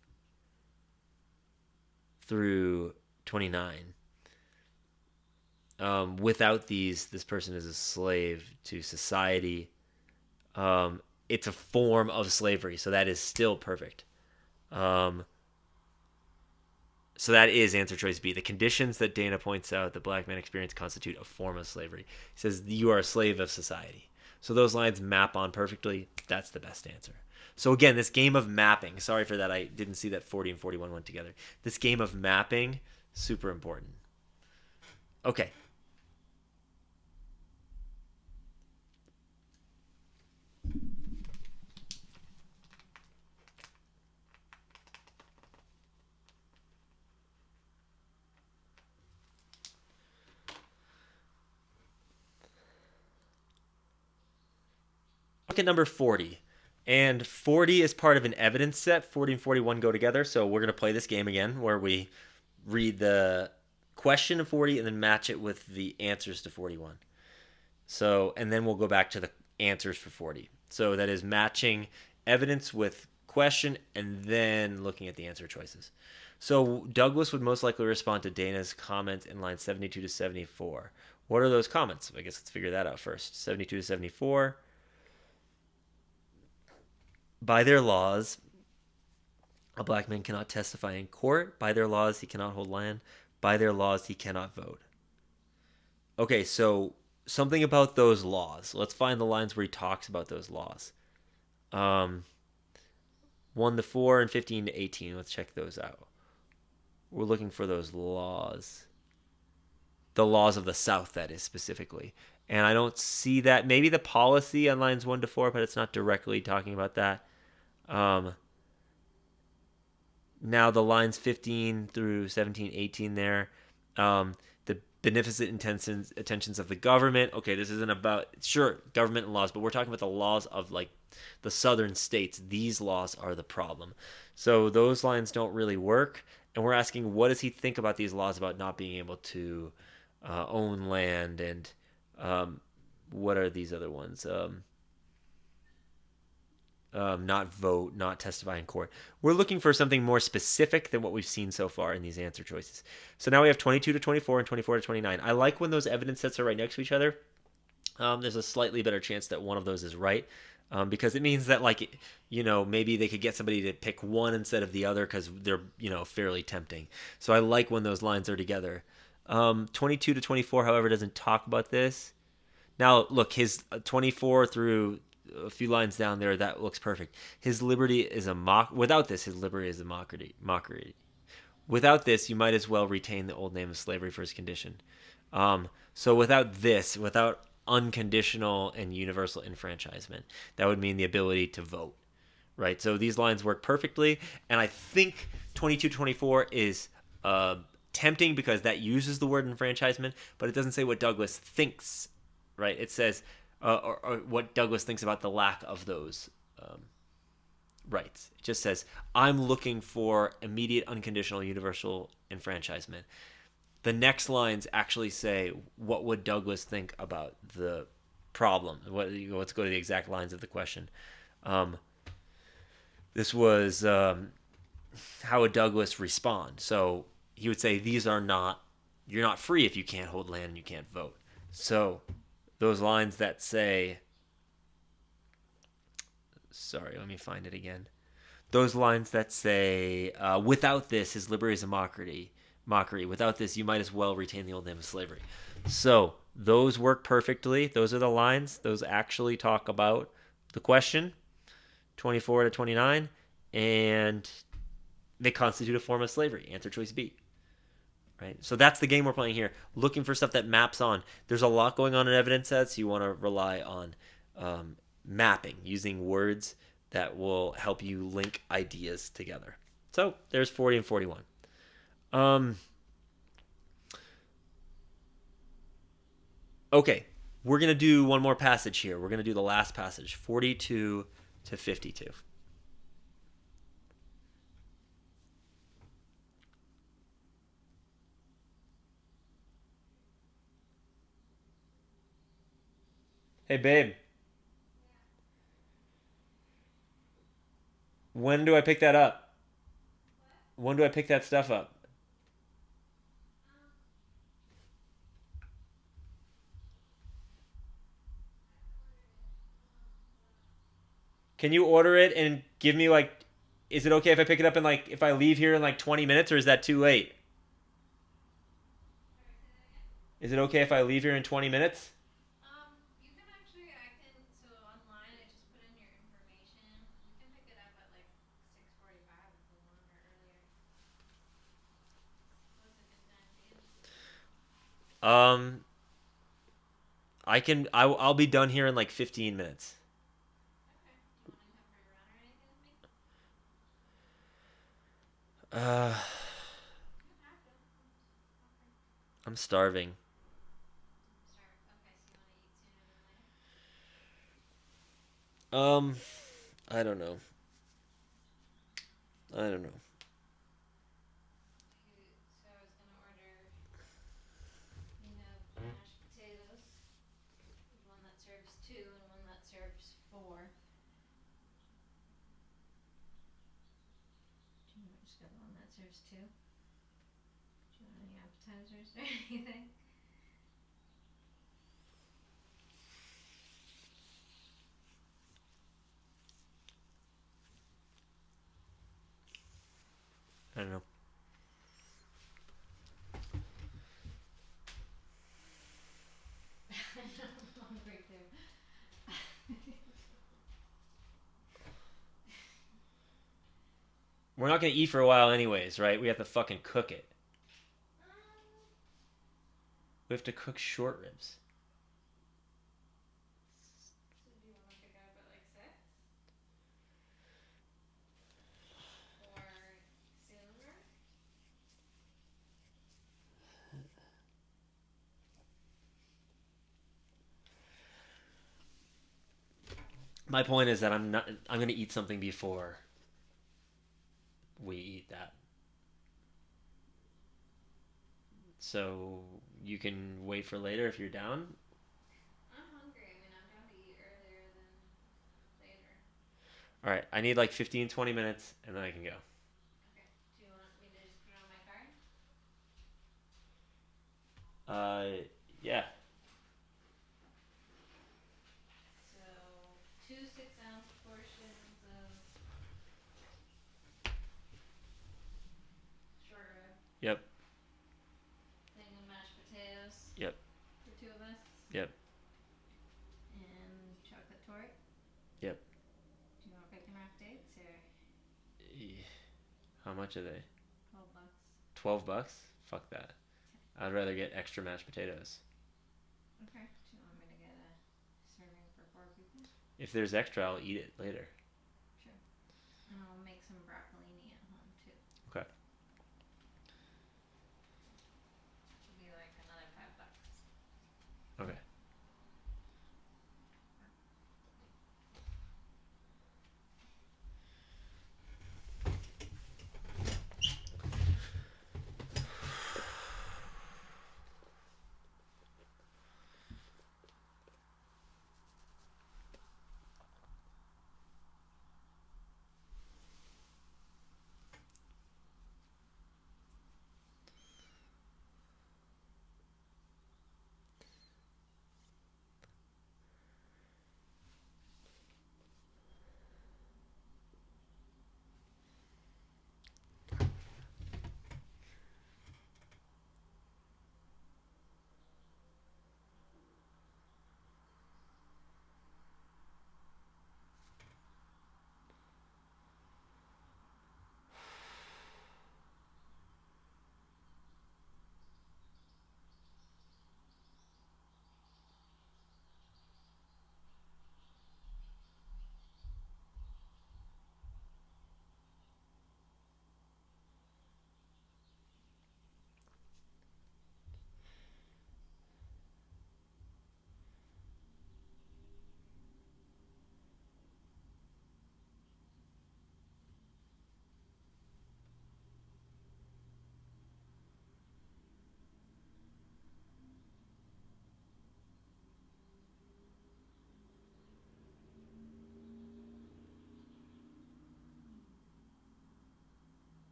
through 29. Without these, this person is a slave to society. It's a form of slavery, so that is still perfect. So that is answer choice B. The conditions that Dana points out that black men experience constitute a form of slavery. He says you are a slave of society. So those lines map on perfectly. That's the best answer. So again, this game of mapping. Sorry for that. I didn't see that 40 and 41 went together. This game of mapping, super important. Okay. look at number 40. And 40 is part of an evidence set. 40 and 41 go together. So we're going to play this game again where we read the question of 40 and then match it with the answers to 41. So, and then we'll go back to the answers for 40. So that is matching evidence with question and then looking at the answer choices. So Douglas would most likely respond to Dana's comment in line 72 to 74. What are those comments? I guess let's figure that out first. 72 to 74. By their laws, a black man cannot testify in court. By their laws, he cannot hold land. By their laws, he cannot vote. Okay, so something about those laws. Let's find the lines where he talks about those laws. 1 to 4 and 15 to 18. Let's check those out. We're looking for those laws. The laws of the South, that is, specifically. And I don't see that. Maybe the policy on lines 1 to 4, but it's not directly talking about that. Now the lines 15 through 17, 18 there. The beneficent intentions of the government. Okay, this isn't about, sure, government and laws, but we're talking about the laws of like the southern states. These laws are the problem. So those lines don't really work. And we're asking, what does he think about these laws about not being able to own land? And what are these other ones? Not vote, not testify in court. We're looking for something more specific than what we've seen so far in these answer choices. So now we have 22 to 24 and 24 to 29. I like when those evidence sets are right next to each other. There's a slightly better chance that one of those is right. Because it means that, like, you know, maybe they could get somebody to pick one instead of the other because they're, you know, fairly tempting. So I like when those lines are together. 22 to 24, however, doesn't talk about this. Now, look, his 24 through a few lines down there, that looks perfect. His liberty is a mock. Without this, his liberty is a mockery. Without this, you might as well retain the old name of slavery for his condition. So without this, without unconditional and universal enfranchisement, that would mean the ability to vote, right? So these lines work perfectly, and I think 2224 is tempting because that uses the word enfranchisement, but it doesn't say what Douglas thinks, right? It says or what Douglas thinks about the lack of those rights. It just says, I'm looking for immediate, unconditional, universal enfranchisement. The next lines actually say, what would Douglas think about the problem? Let's go to the exact lines of the question. This was, how would Douglas respond? So he would say, you're not free if you can't hold land and you can't vote. So those lines that say, sorry, let me find it again. Those lines that say, without this, his liberty is a mockery. Without this, you might as well retain the old name of slavery. So those work perfectly. Those are the lines. Those actually talk about the question, 24 to 29, and they constitute a form of slavery. Answer choice B. Right? So that's the game we're playing here, looking for stuff that maps on. There's a lot going on in evidence sets. You want to rely on mapping, using words that will help you link ideas together. So there's 40 and 41. Okay, we're going to do one more passage here. We're going to do the last passage, 42 to 52. Hey, babe. When do I pick that up? When do I pick that stuff up? Can you order it and give me, like, is it okay if I pick it up in, like, if I leave here in like 20 minutes, or is that too late? Is it okay if I leave here in 20 minutes? You can actually, I can, so online I just put in your information. You can pick it up at like 6:45 if you want, or earlier. What's a good time for you? Um, I'll be done here in like 15 minutes. Okay. Do you want to come for a run or anything with me? Uh, You don't have to. I'm just offering. I'm starving. Start. Okay, so you want to eat sooner than later? Um, I don't know. I don't know. So I was gonna order, mashed potatoes. One that serves two and one that serves four. Do you want just go the one that serves two? Do you want any appetizers or anything? I don't know. I'm hungry too. We're not gonna eat for a while, anyways, right? We have to fucking cook it. We have to cook short ribs. So do you want to pick it up at like 6? Or sooner? My point is that I'm not. I'm gonna eat something before we eat that. So you can wait for later if you're down. I'm hungry. I mean, I'm down to eat earlier than later. All right, I need like 15, 20 minutes, and then I can go. Okay. Do you want me to just put it on my card? Yeah. So, 2 6-ounce portions of short rib, Yep. thing of mashed potatoes Yep. for two of us, Yep. and chocolate torte. Yep. Do you want bacon wrapped dates or How much are they? $12? $12? Fuck that. I'd rather get extra mashed potatoes. Okay. Do you want me to get a serving for 4 people? If there's extra, I'll eat it later. Sure. And I'll make some broccolini at home too. Okay. Should be like another $5. Okay.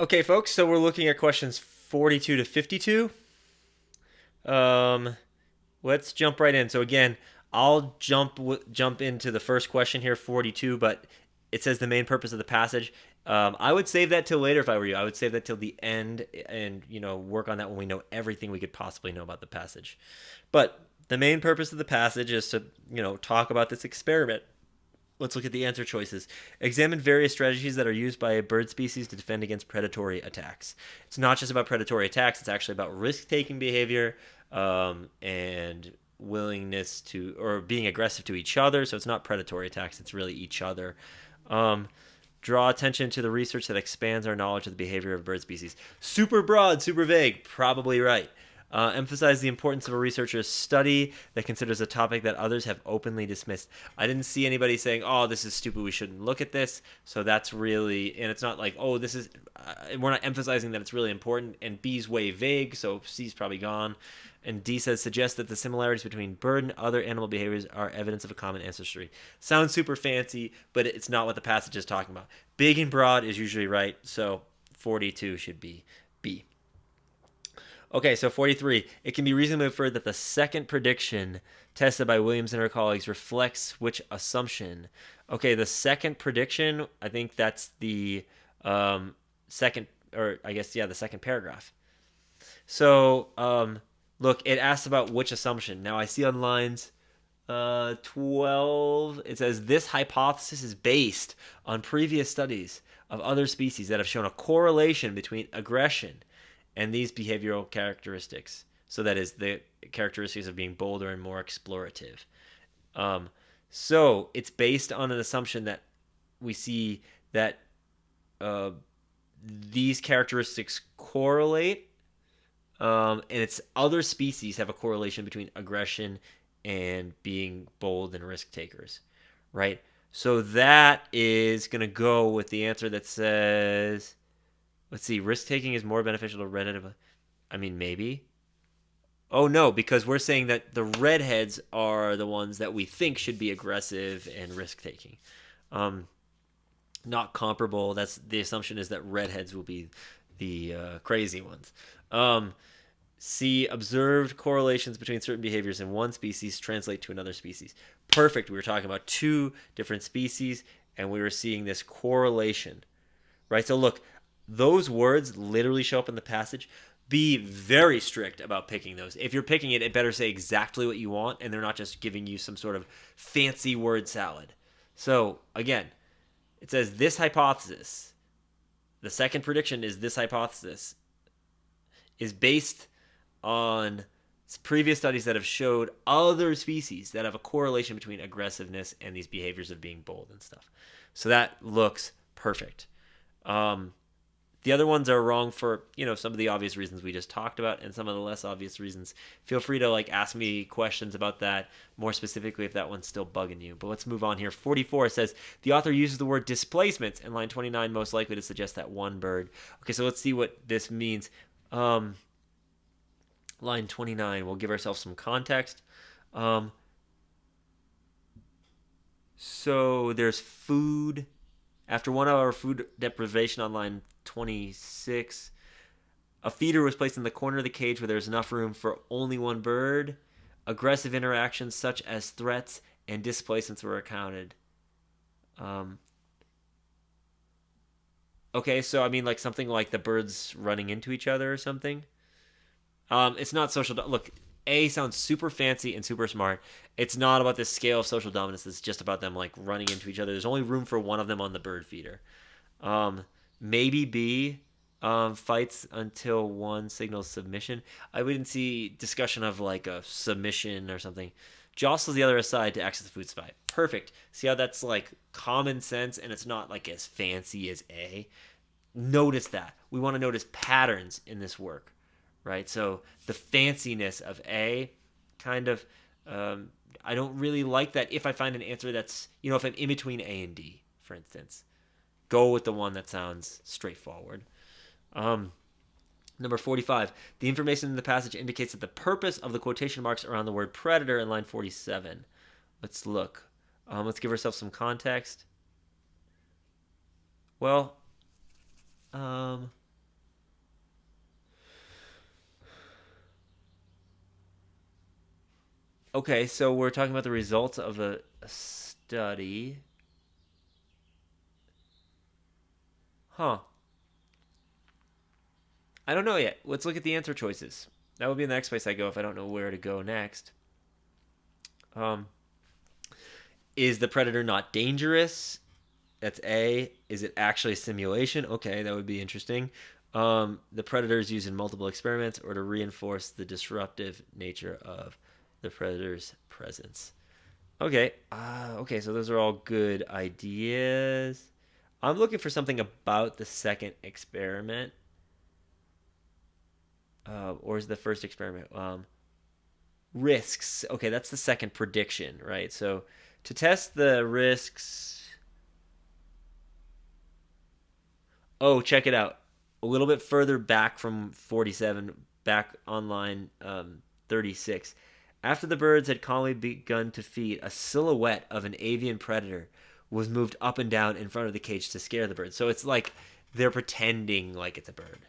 Okay, folks, so we're looking at questions 42 to 52. Um, let's jump right in. So again, I'll jump into the first question here, 42, but it says the main purpose of the passage. I would save that till later if I were you. I would save that till the end and work on that when we know everything we could possibly know about the passage. But the main purpose of the passage is to talk about this experiment. Let's look at the answer choices. Examine various strategies that are used by a bird species to defend against predatory attacks. It's not just about predatory attacks, it's actually about risk taking behavior and willingness to, or being aggressive to each other. So it's not predatory attacks, it's really each other. Draw attention to the research that expands our knowledge of the behavior of bird species. Super broad, super vague, probably right. Emphasize the importance of a researcher's study that considers a topic that others have openly dismissed. I didn't see anybody saying, "Oh, this is stupid. We shouldn't look at this." So that's really, and it's not like, "Oh, this is." We're not emphasizing that it's really important. And B's way vague, so C's probably gone. And D says suggests that the similarities between bird and other animal behaviors are evidence of a common ancestry. Sounds super fancy, but it's not what the passage is talking about. Big and broad is usually right, so 42 should be B. Okay, so 43. It can be reasonably inferred that the second prediction tested by Williams and her colleagues reflects which assumption? Okay, the second prediction, I think that's the second, or I guess, yeah, the second paragraph. So, look, it asks about which assumption. Now, I see on lines 12, it says, this hypothesis is based on previous studies of other species that have shown a correlation between aggression and these behavioral characteristics. So that is the characteristics of being bolder and more explorative. So it's based on an assumption that we see that these characteristics correlate, and it's other species have a correlation between aggression and being bold and risk takers, right? So that is going to go with the answer that says, let's see, risk taking is more beneficial to redhead. I mean, maybe. Oh no, because we're saying that the redheads are the ones that we think should be aggressive and risk taking. Not comparable. That's the assumption, is that redheads will be the crazy ones. See, observed correlations between certain behaviors in one species translate to another species. Perfect. We were talking about two different species, and we were seeing this correlation, right? So look, those words literally show up in the passage. Be very strict about picking those. If you're picking it, it better say exactly what you want, and they're not just giving you some sort of fancy word salad. So again, it says this hypothesis, the second prediction is this hypothesis, is based on previous studies that have showed other species that have a correlation between aggressiveness and these behaviors of being bold and stuff. So that looks perfect. The other ones are wrong for, some of the obvious reasons we just talked about, and some of the less obvious reasons. Feel free to ask me questions about that more specifically if that one's still bugging you. But let's move on here. 44 says the author uses the word displacements in line 29, most likely to suggest that one bird. Okay, so let's see what this means. Line 29, we'll give ourselves some context. So there's food. After 1 hour of food deprivation on line 26, a feeder was placed in the corner of the cage where there's enough room for only one bird. Aggressive interactions such as threats and displacements were accounted. Okay, so I mean something like the birds running into each other or something. It's not social. Look, A sounds super fancy and super smart. It's not about this scale of social dominance. It's just about them running into each other. There's only room for one of them on the bird feeder. Maybe B, fights until one signals submission. I wouldn't see discussion of a submission or something. Jostles the other aside to access the food supply. Perfect. See how that's common sense, and it's not as fancy as A. Notice that. We want to notice patterns in this work. Right, so the fanciness of A, kind of, I don't really like that. If I find an answer that's, if I'm in between A and D, for instance, go with the one that sounds straightforward. Number 45, the information in the passage indicates that the purpose of the quotation marks around the word predator in line 47. Let's look. Let's give ourselves some context. Well, Okay, so we're talking about the results of a study. Huh. I don't know yet. Let's look at the answer choices. That would be the next place I go if I don't know where to go next. Um, is the predator not dangerous? That's A. Is it actually a simulation? Okay, that would be interesting. The predator is used in multiple experiments or to reinforce the disruptive nature of the predator's presence. Okay. Okay, so those are all good ideas. I'm looking for something about the second experiment. Or is the first experiment? Risks. Okay, that's the second prediction, right? So to test the risks. Oh, check it out. A little bit further back from 47, back on line 36. After the birds had calmly begun to feed, a silhouette of an avian predator was moved up and down in front of the cage to scare the birds. So it's like they're pretending like it's a bird,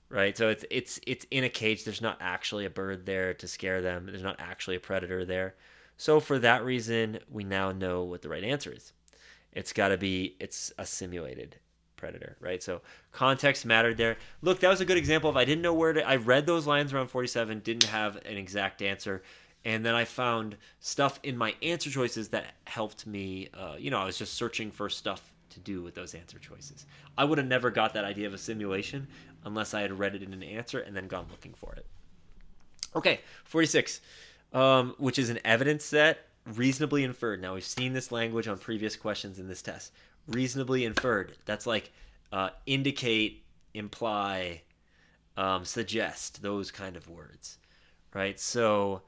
right? So it's in a cage. There's not actually a bird there to scare them. There's not actually a predator there. So for that reason, we now know what the right answer is. It's a simulated predator, right? So context mattered there. Look, that was a good example of I didn't know where to. I read those lines around 47, didn't have an exact answer, and then I found stuff in my answer choices that helped me. I was just searching for stuff to do with those answer choices. I would have never got that idea of a simulation unless I had read it in an answer and then gone looking for it. Okay, 46, which is an evidence set, reasonably inferred. Now, we've seen this language on previous questions in this test. Reasonably inferred. That's like indicate, imply, suggest, those kind of words, right? So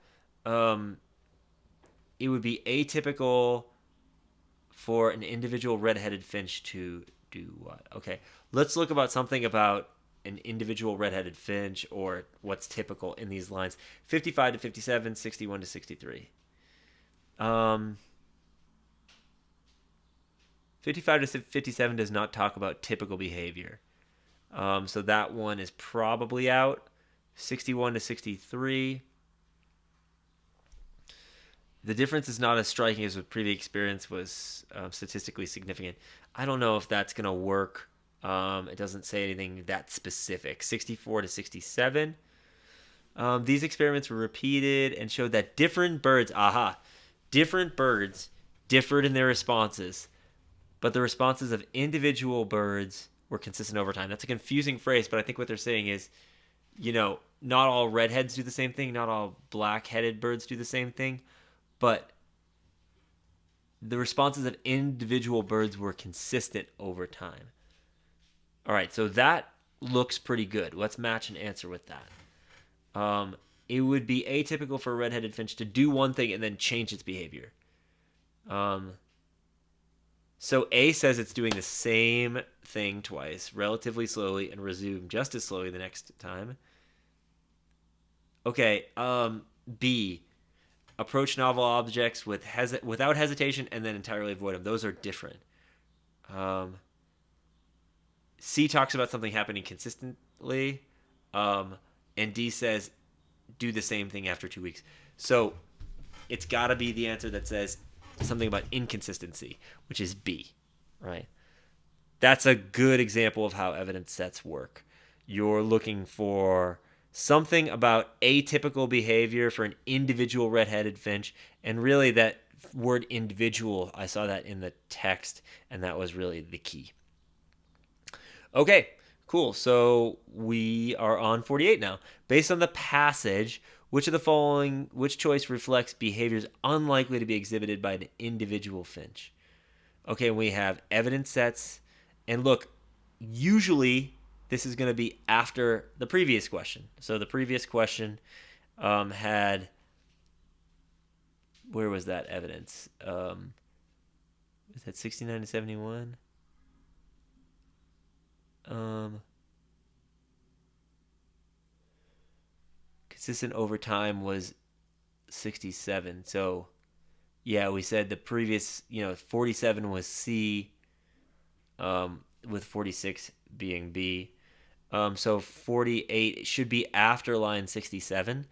it would be atypical for an individual red-headed finch to do what? Okay, let's look about something about an individual red-headed finch or what's typical in these lines. 55 to 57, 61 to 63. 55 to 57 does not talk about typical behavior. So that one is probably out. 61 to 63. The difference is not as striking as with previous experience was statistically significant. I don't know if that's going to work. It doesn't say anything that specific. 64 to 67. These experiments were repeated and showed that different birds differed in their responses, but the responses of individual birds were consistent over time. That's a confusing phrase, but I think what they're saying is, not all redheads do the same thing, not all black-headed birds do the same thing, but the responses of individual birds were consistent over time. All right, so that looks pretty good. Let's match an answer with that. It would be atypical for a red-headed finch to do one thing and then change its behavior. So A says it's doing the same thing twice, relatively slowly, and resume just as slowly the next time. Okay, B, approach novel objects without hesitation and then entirely avoid them. Those are different. C talks about something happening consistently, and D says do the same thing after 2 weeks. So it's got to be the answer that says something about inconsistency, which is B, right? That's a good example of how evidence sets work. You're looking for something about atypical behavior for an individual red-headed finch, and really that word individual, I saw that in the text, and that was really the key. Okay, cool. So we are on 48 now. Based on the passage, which choice reflects behaviors unlikely to be exhibited by an individual finch? Okay, we have evidence sets, and look, usually this is going to be after the previous question. So the previous question had, where was that evidence? Was that 69 to 71? Consistent over time was 67. So yeah, we said the previous, 47 was C, with 46 being B. So 48 should be after line 67.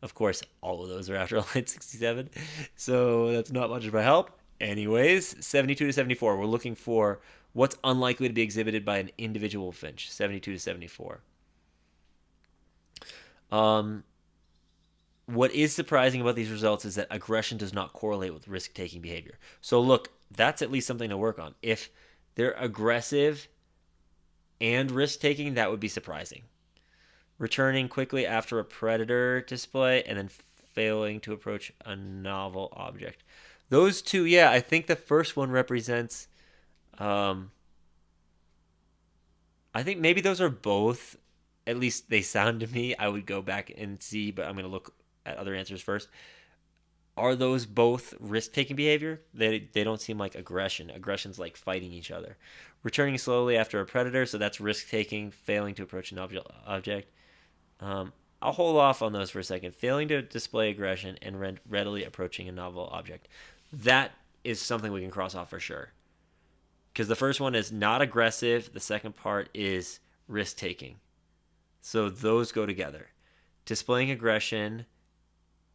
Of course, all of those are after line 67. So that's not much of a help. Anyways, 72 to 74. We're looking for what's unlikely to be exhibited by an individual finch. 72 to 74. What is surprising about these results is that aggression does not correlate with risk-taking behavior. So look, that's at least something to work on. If they're aggressive and risk-taking, that would be surprising. Returning quickly after a predator display and then failing to approach a novel object. Those two, yeah, I think the first one represents. I think maybe those are both. At least they sound to me. I would go back and see, but I'm going to look at other answers first. Are those both risk-taking behavior? They don't seem like aggression. Aggression's like fighting each other. Returning slowly after a predator, so that's risk-taking. Failing to approach an object. I'll hold off on those for a second. Failing to display aggression and readily approaching a novel object. That is something we can cross off for sure. Because the first one is not aggressive. The second part is risk-taking. So those go together. Displaying aggression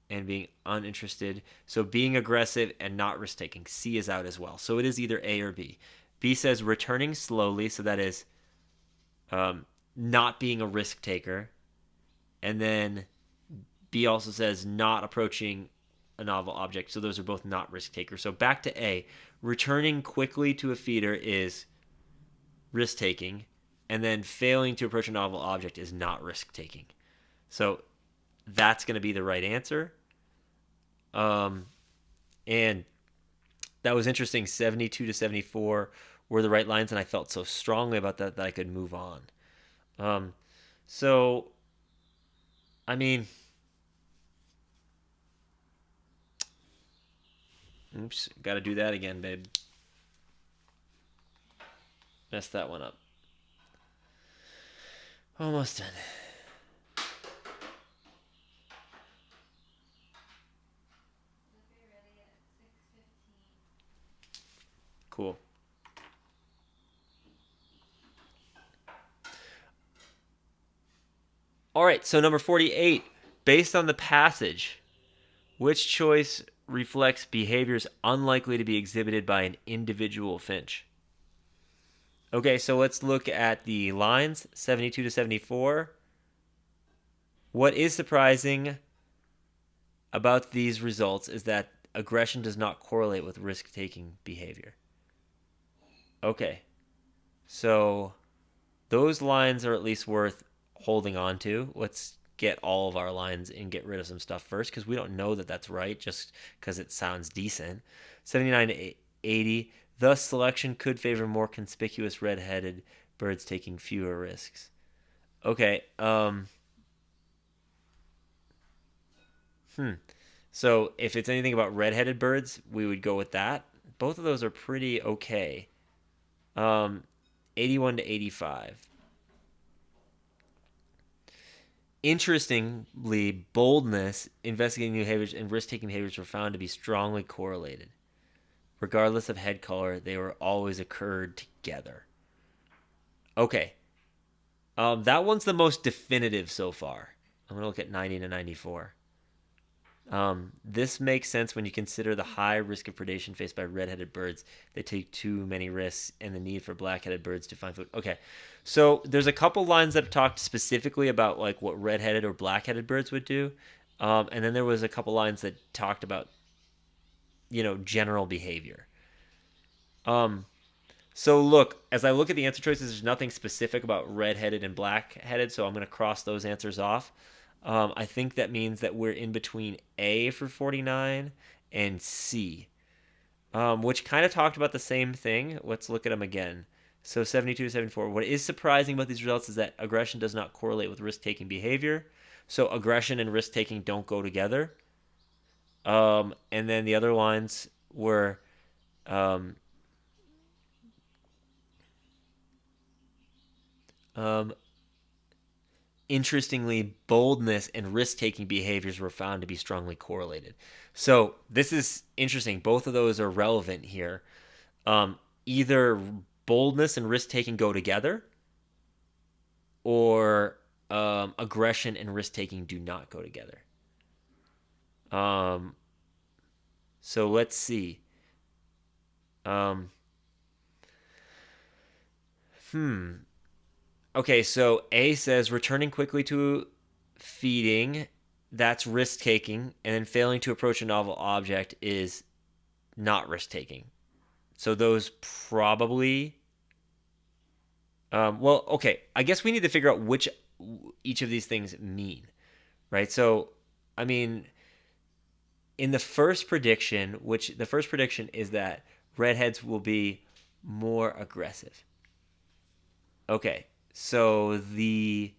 and being uninterested. So being aggressive and not risk-taking. C is out as well. So it is either A or B. B says returning slowly. So that is not being a risk-taker. And then B also says not approaching a novel object. So those are both not risk-takers. So back to A. Returning quickly to a feeder is risk-taking. And then failing to approach a novel object is not risk-taking. So that's going to be the right answer. And that was interesting. 72 to 74 were the right lines, and I felt so strongly about that I could move on. So, I mean, oops, got to do that again, babe. Messed that one up. Almost done. Cool. All right, so number 48. Based on the passage, which choice reflects behaviors unlikely to be exhibited by an individual finch? Okay, so let's look at the lines, 72 to 74. What is surprising about these results is that aggression does not correlate with risk-taking behavior. Okay, so those lines are at least worth holding on to. Let's get all of our lines and get rid of some stuff first because we don't know that that's right just because it sounds decent. 79 to 80. Thus, selection could favor more conspicuous red-headed birds taking fewer risks. Okay. So if it's anything about red-headed birds, we would go with that. Both of those are pretty okay. 81 to 85. Interestingly, boldness, investigating new behaviors, and risk-taking behaviors were found to be strongly correlated. Regardless of head color, they were always occurred together. Okay. That one's the most definitive so far. I'm going to look at 90 to 94. This makes sense when you consider the high risk of predation faced by red-headed birds. They take too many risks and the need for black-headed birds to find food. Okay, so there's a couple lines that have talked specifically about like what red-headed or black-headed birds would do, and then there was a couple lines that talked about, general behavior. So look, as I look at the answer choices, there's nothing specific about red-headed and black-headed, so I'm going to cross those answers off. I think that means that we're in between A for 49 and C, which kind of talked about the same thing. Let's look at them again. So 72 to 74. What is surprising about these results is that aggression does not correlate with risk-taking behavior. So aggression and risk-taking don't go together. And then the other lines were interestingly, boldness and risk-taking behaviors were found to be strongly correlated. So this is interesting. Both of those are relevant here. Either boldness and risk-taking go together, or aggression and risk taking do not go together. So let's see. Um, Okay, so A says returning quickly to feeding, that's risk taking, and then failing to approach a novel object is not risk taking. So those probably. Well, okay. I guess we need to figure out which each of these things mean, right? So, I mean, in the first prediction, which the first prediction is that redheads will be more aggressive. Okay, so the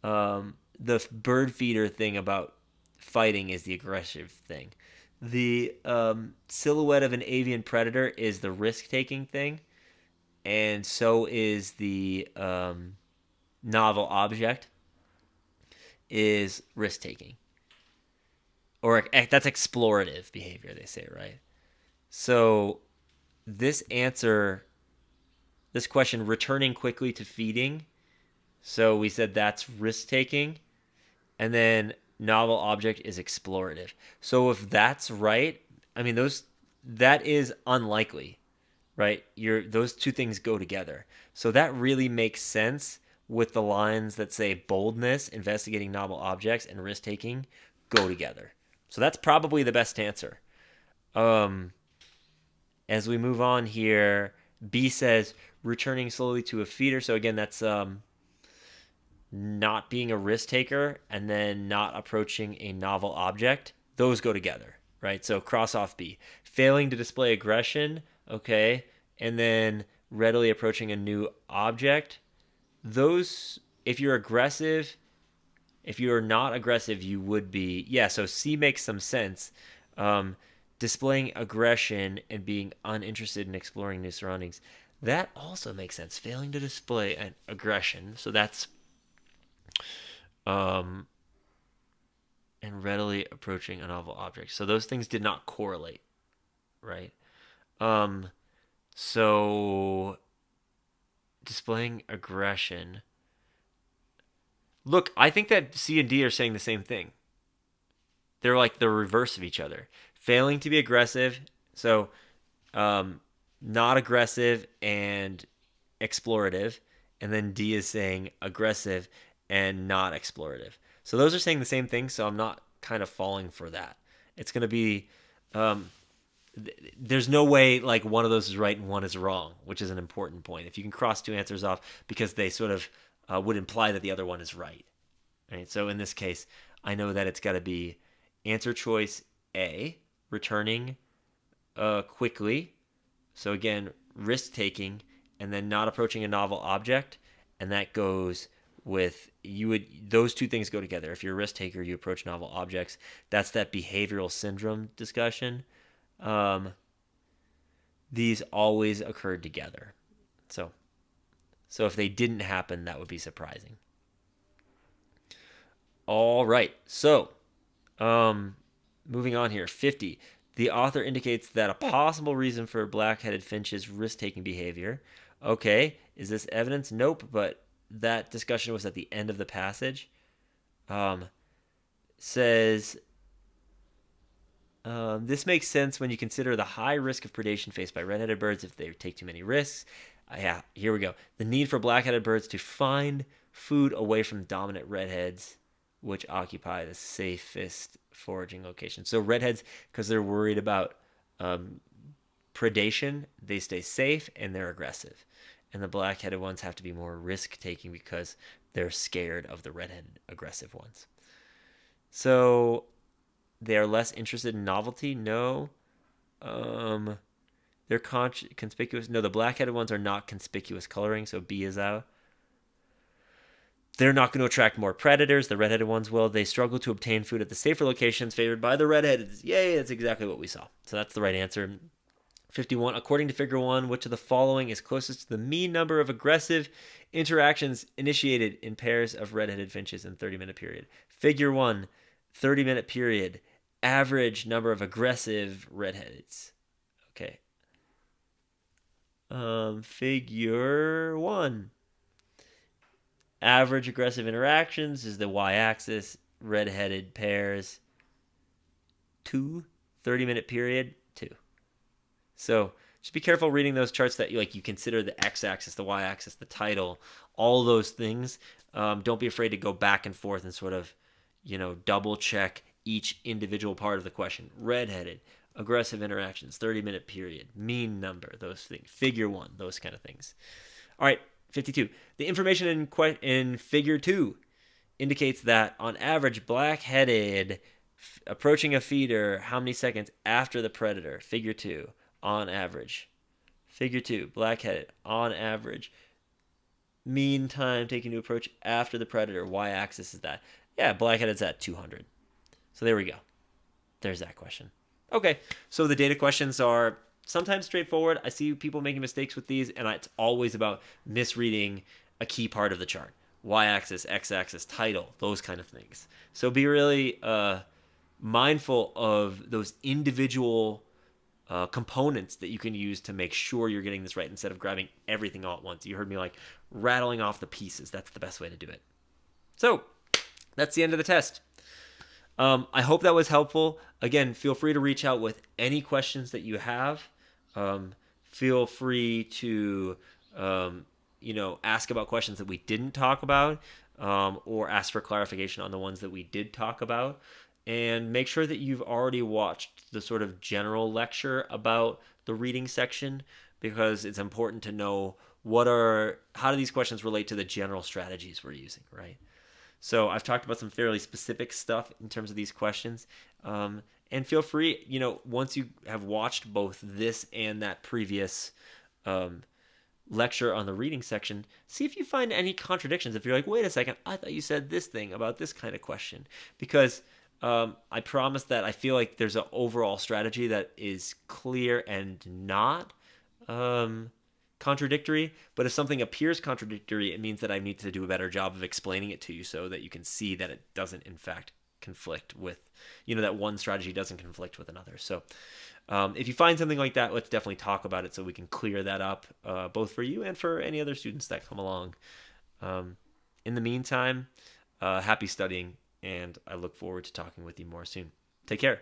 bird feeder thing about fighting is the aggressive thing. The silhouette of an avian predator is the risk taking thing, and so is the novel object is risk taking, or that's explorative behavior. They say, right? So this answer, this question, returning quickly to feeding. So we said that's risk taking, and then novel object is explorative. So if that's right, I mean that is unlikely, right? Those two things go together. So that really makes sense with the lines that say boldness, investigating novel objects, and risk taking go together. So that's probably the best answer. Um, as we move on here, B says returning slowly to a feeder. So again, that's not being a risk taker and then not approaching a novel object, those go together, right? So cross off B. Failing to display aggression, okay, and then readily approaching a new object. Those, if you're aggressive, if you're not aggressive, you would be, yeah, so C makes some sense. Displaying aggression and being uninterested in exploring new surroundings. That also makes sense. Failing to display an aggression. So that's um, and readily approaching a novel object. So those things did not correlate, right? Um, so displaying aggression. Look, I think that C and D are saying the same thing. They're like the reverse of each other. Failing to be aggressive, so not aggressive and explorative, and then D is saying aggressive and not explorative. So those are saying the same thing. So I'm not kind of falling for that. It's going to be um, there's no way like one of those is right and one is wrong, which is an important point. If you can cross two answers off because they sort of would imply that the other one is right. Right. So in this case, I know that it's got to be answer choice A, returning quickly. So again, risk taking, and then not approaching a novel object, and that goes with you would those two things go together. If you're a risk taker, you approach novel objects. That's that behavioral syndrome discussion. Um, these always occurred together. So, so if they didn't happen, that would be surprising. All right. So, moving on here. 50. The author indicates that a possible reason for black-headed finch's risk-taking behavior. Okay, is this evidence? Nope, but that discussion was at the end of the passage. Says this makes sense when you consider the high risk of predation faced by red-headed birds if they take too many risks. Yeah, here we go. The need for black-headed birds to find food away from dominant redheads, which occupy the safest foraging location. So redheads, because they're worried about predation, they stay safe and they're aggressive. And the black-headed ones have to be more risk-taking because they're scared of the red-headed aggressive ones. So they are less interested in novelty. No. They're conspicuous. No, the black-headed ones are not conspicuous coloring, so B is out. They're not going to attract more predators. The red-headed ones will. They struggle to obtain food at the safer locations favored by the red-headed. Yay, that's exactly what we saw. So that's the right answer. 51. According to figure 1, which of the following is closest to the mean number of aggressive interactions initiated in pairs of red-headed finches in 30-minute period? Figure 1, 30-minute period. Average number of aggressive redheads. Okay. Figure 1. Average aggressive interactions is the y-axis. Red-headed pairs, 2. 30-minute period, 2. So just be careful reading those charts that you consider the x-axis, the y-axis, the title, all those things. Don't be afraid to go back and forth and sort of, double check each individual part of the question. Red-headed, aggressive interactions, 30-minute period, mean number, those things, figure 1, those kind of things. All right, 52. The information in figure 2 indicates that on average, black-headed approaching a feeder how many seconds after the predator? Figure 2, on average. Figure 2, black-headed, on average. Mean time taken to approach after the predator. Y-axis is that. Yeah, black-headed's at 200. So there we go. There's that question. Okay, so the data questions are sometimes straightforward. I see people making mistakes with these, and it's always about misreading a key part of the chart. Y-axis, x-axis, title, those kind of things. So be really mindful of those individual components that you can use to make sure you're getting this right instead of grabbing everything all at once. You heard me rattling off the pieces. That's the best way to do it. So that's the end of the test. I hope that was helpful. Again, feel free to reach out with any questions that you have. Feel free to ask about questions that we didn't talk about, or ask for clarification on the ones that we did talk about. And make sure that you've already watched the sort of general lecture about the reading section, because it's important to know how do these questions relate to the general strategies we're using, right? So I've talked about some fairly specific stuff in terms of these questions. And feel free, once you have watched both this and that previous lecture on the reading section, see if you find any contradictions. If you're like, wait a second, I thought you said this thing about this kind of question. Because I promise that I feel like there's an overall strategy that is clear and not contradictory. But if something appears contradictory, it means that I need to do a better job of explaining it to you so that you can see that it doesn't, in fact, conflict with, that one strategy doesn't conflict with another. So if you find something like that, let's definitely talk about it so we can clear that up, both for you and for any other students that come along. In the meantime, happy studying, and I look forward to talking with you more soon. Take care.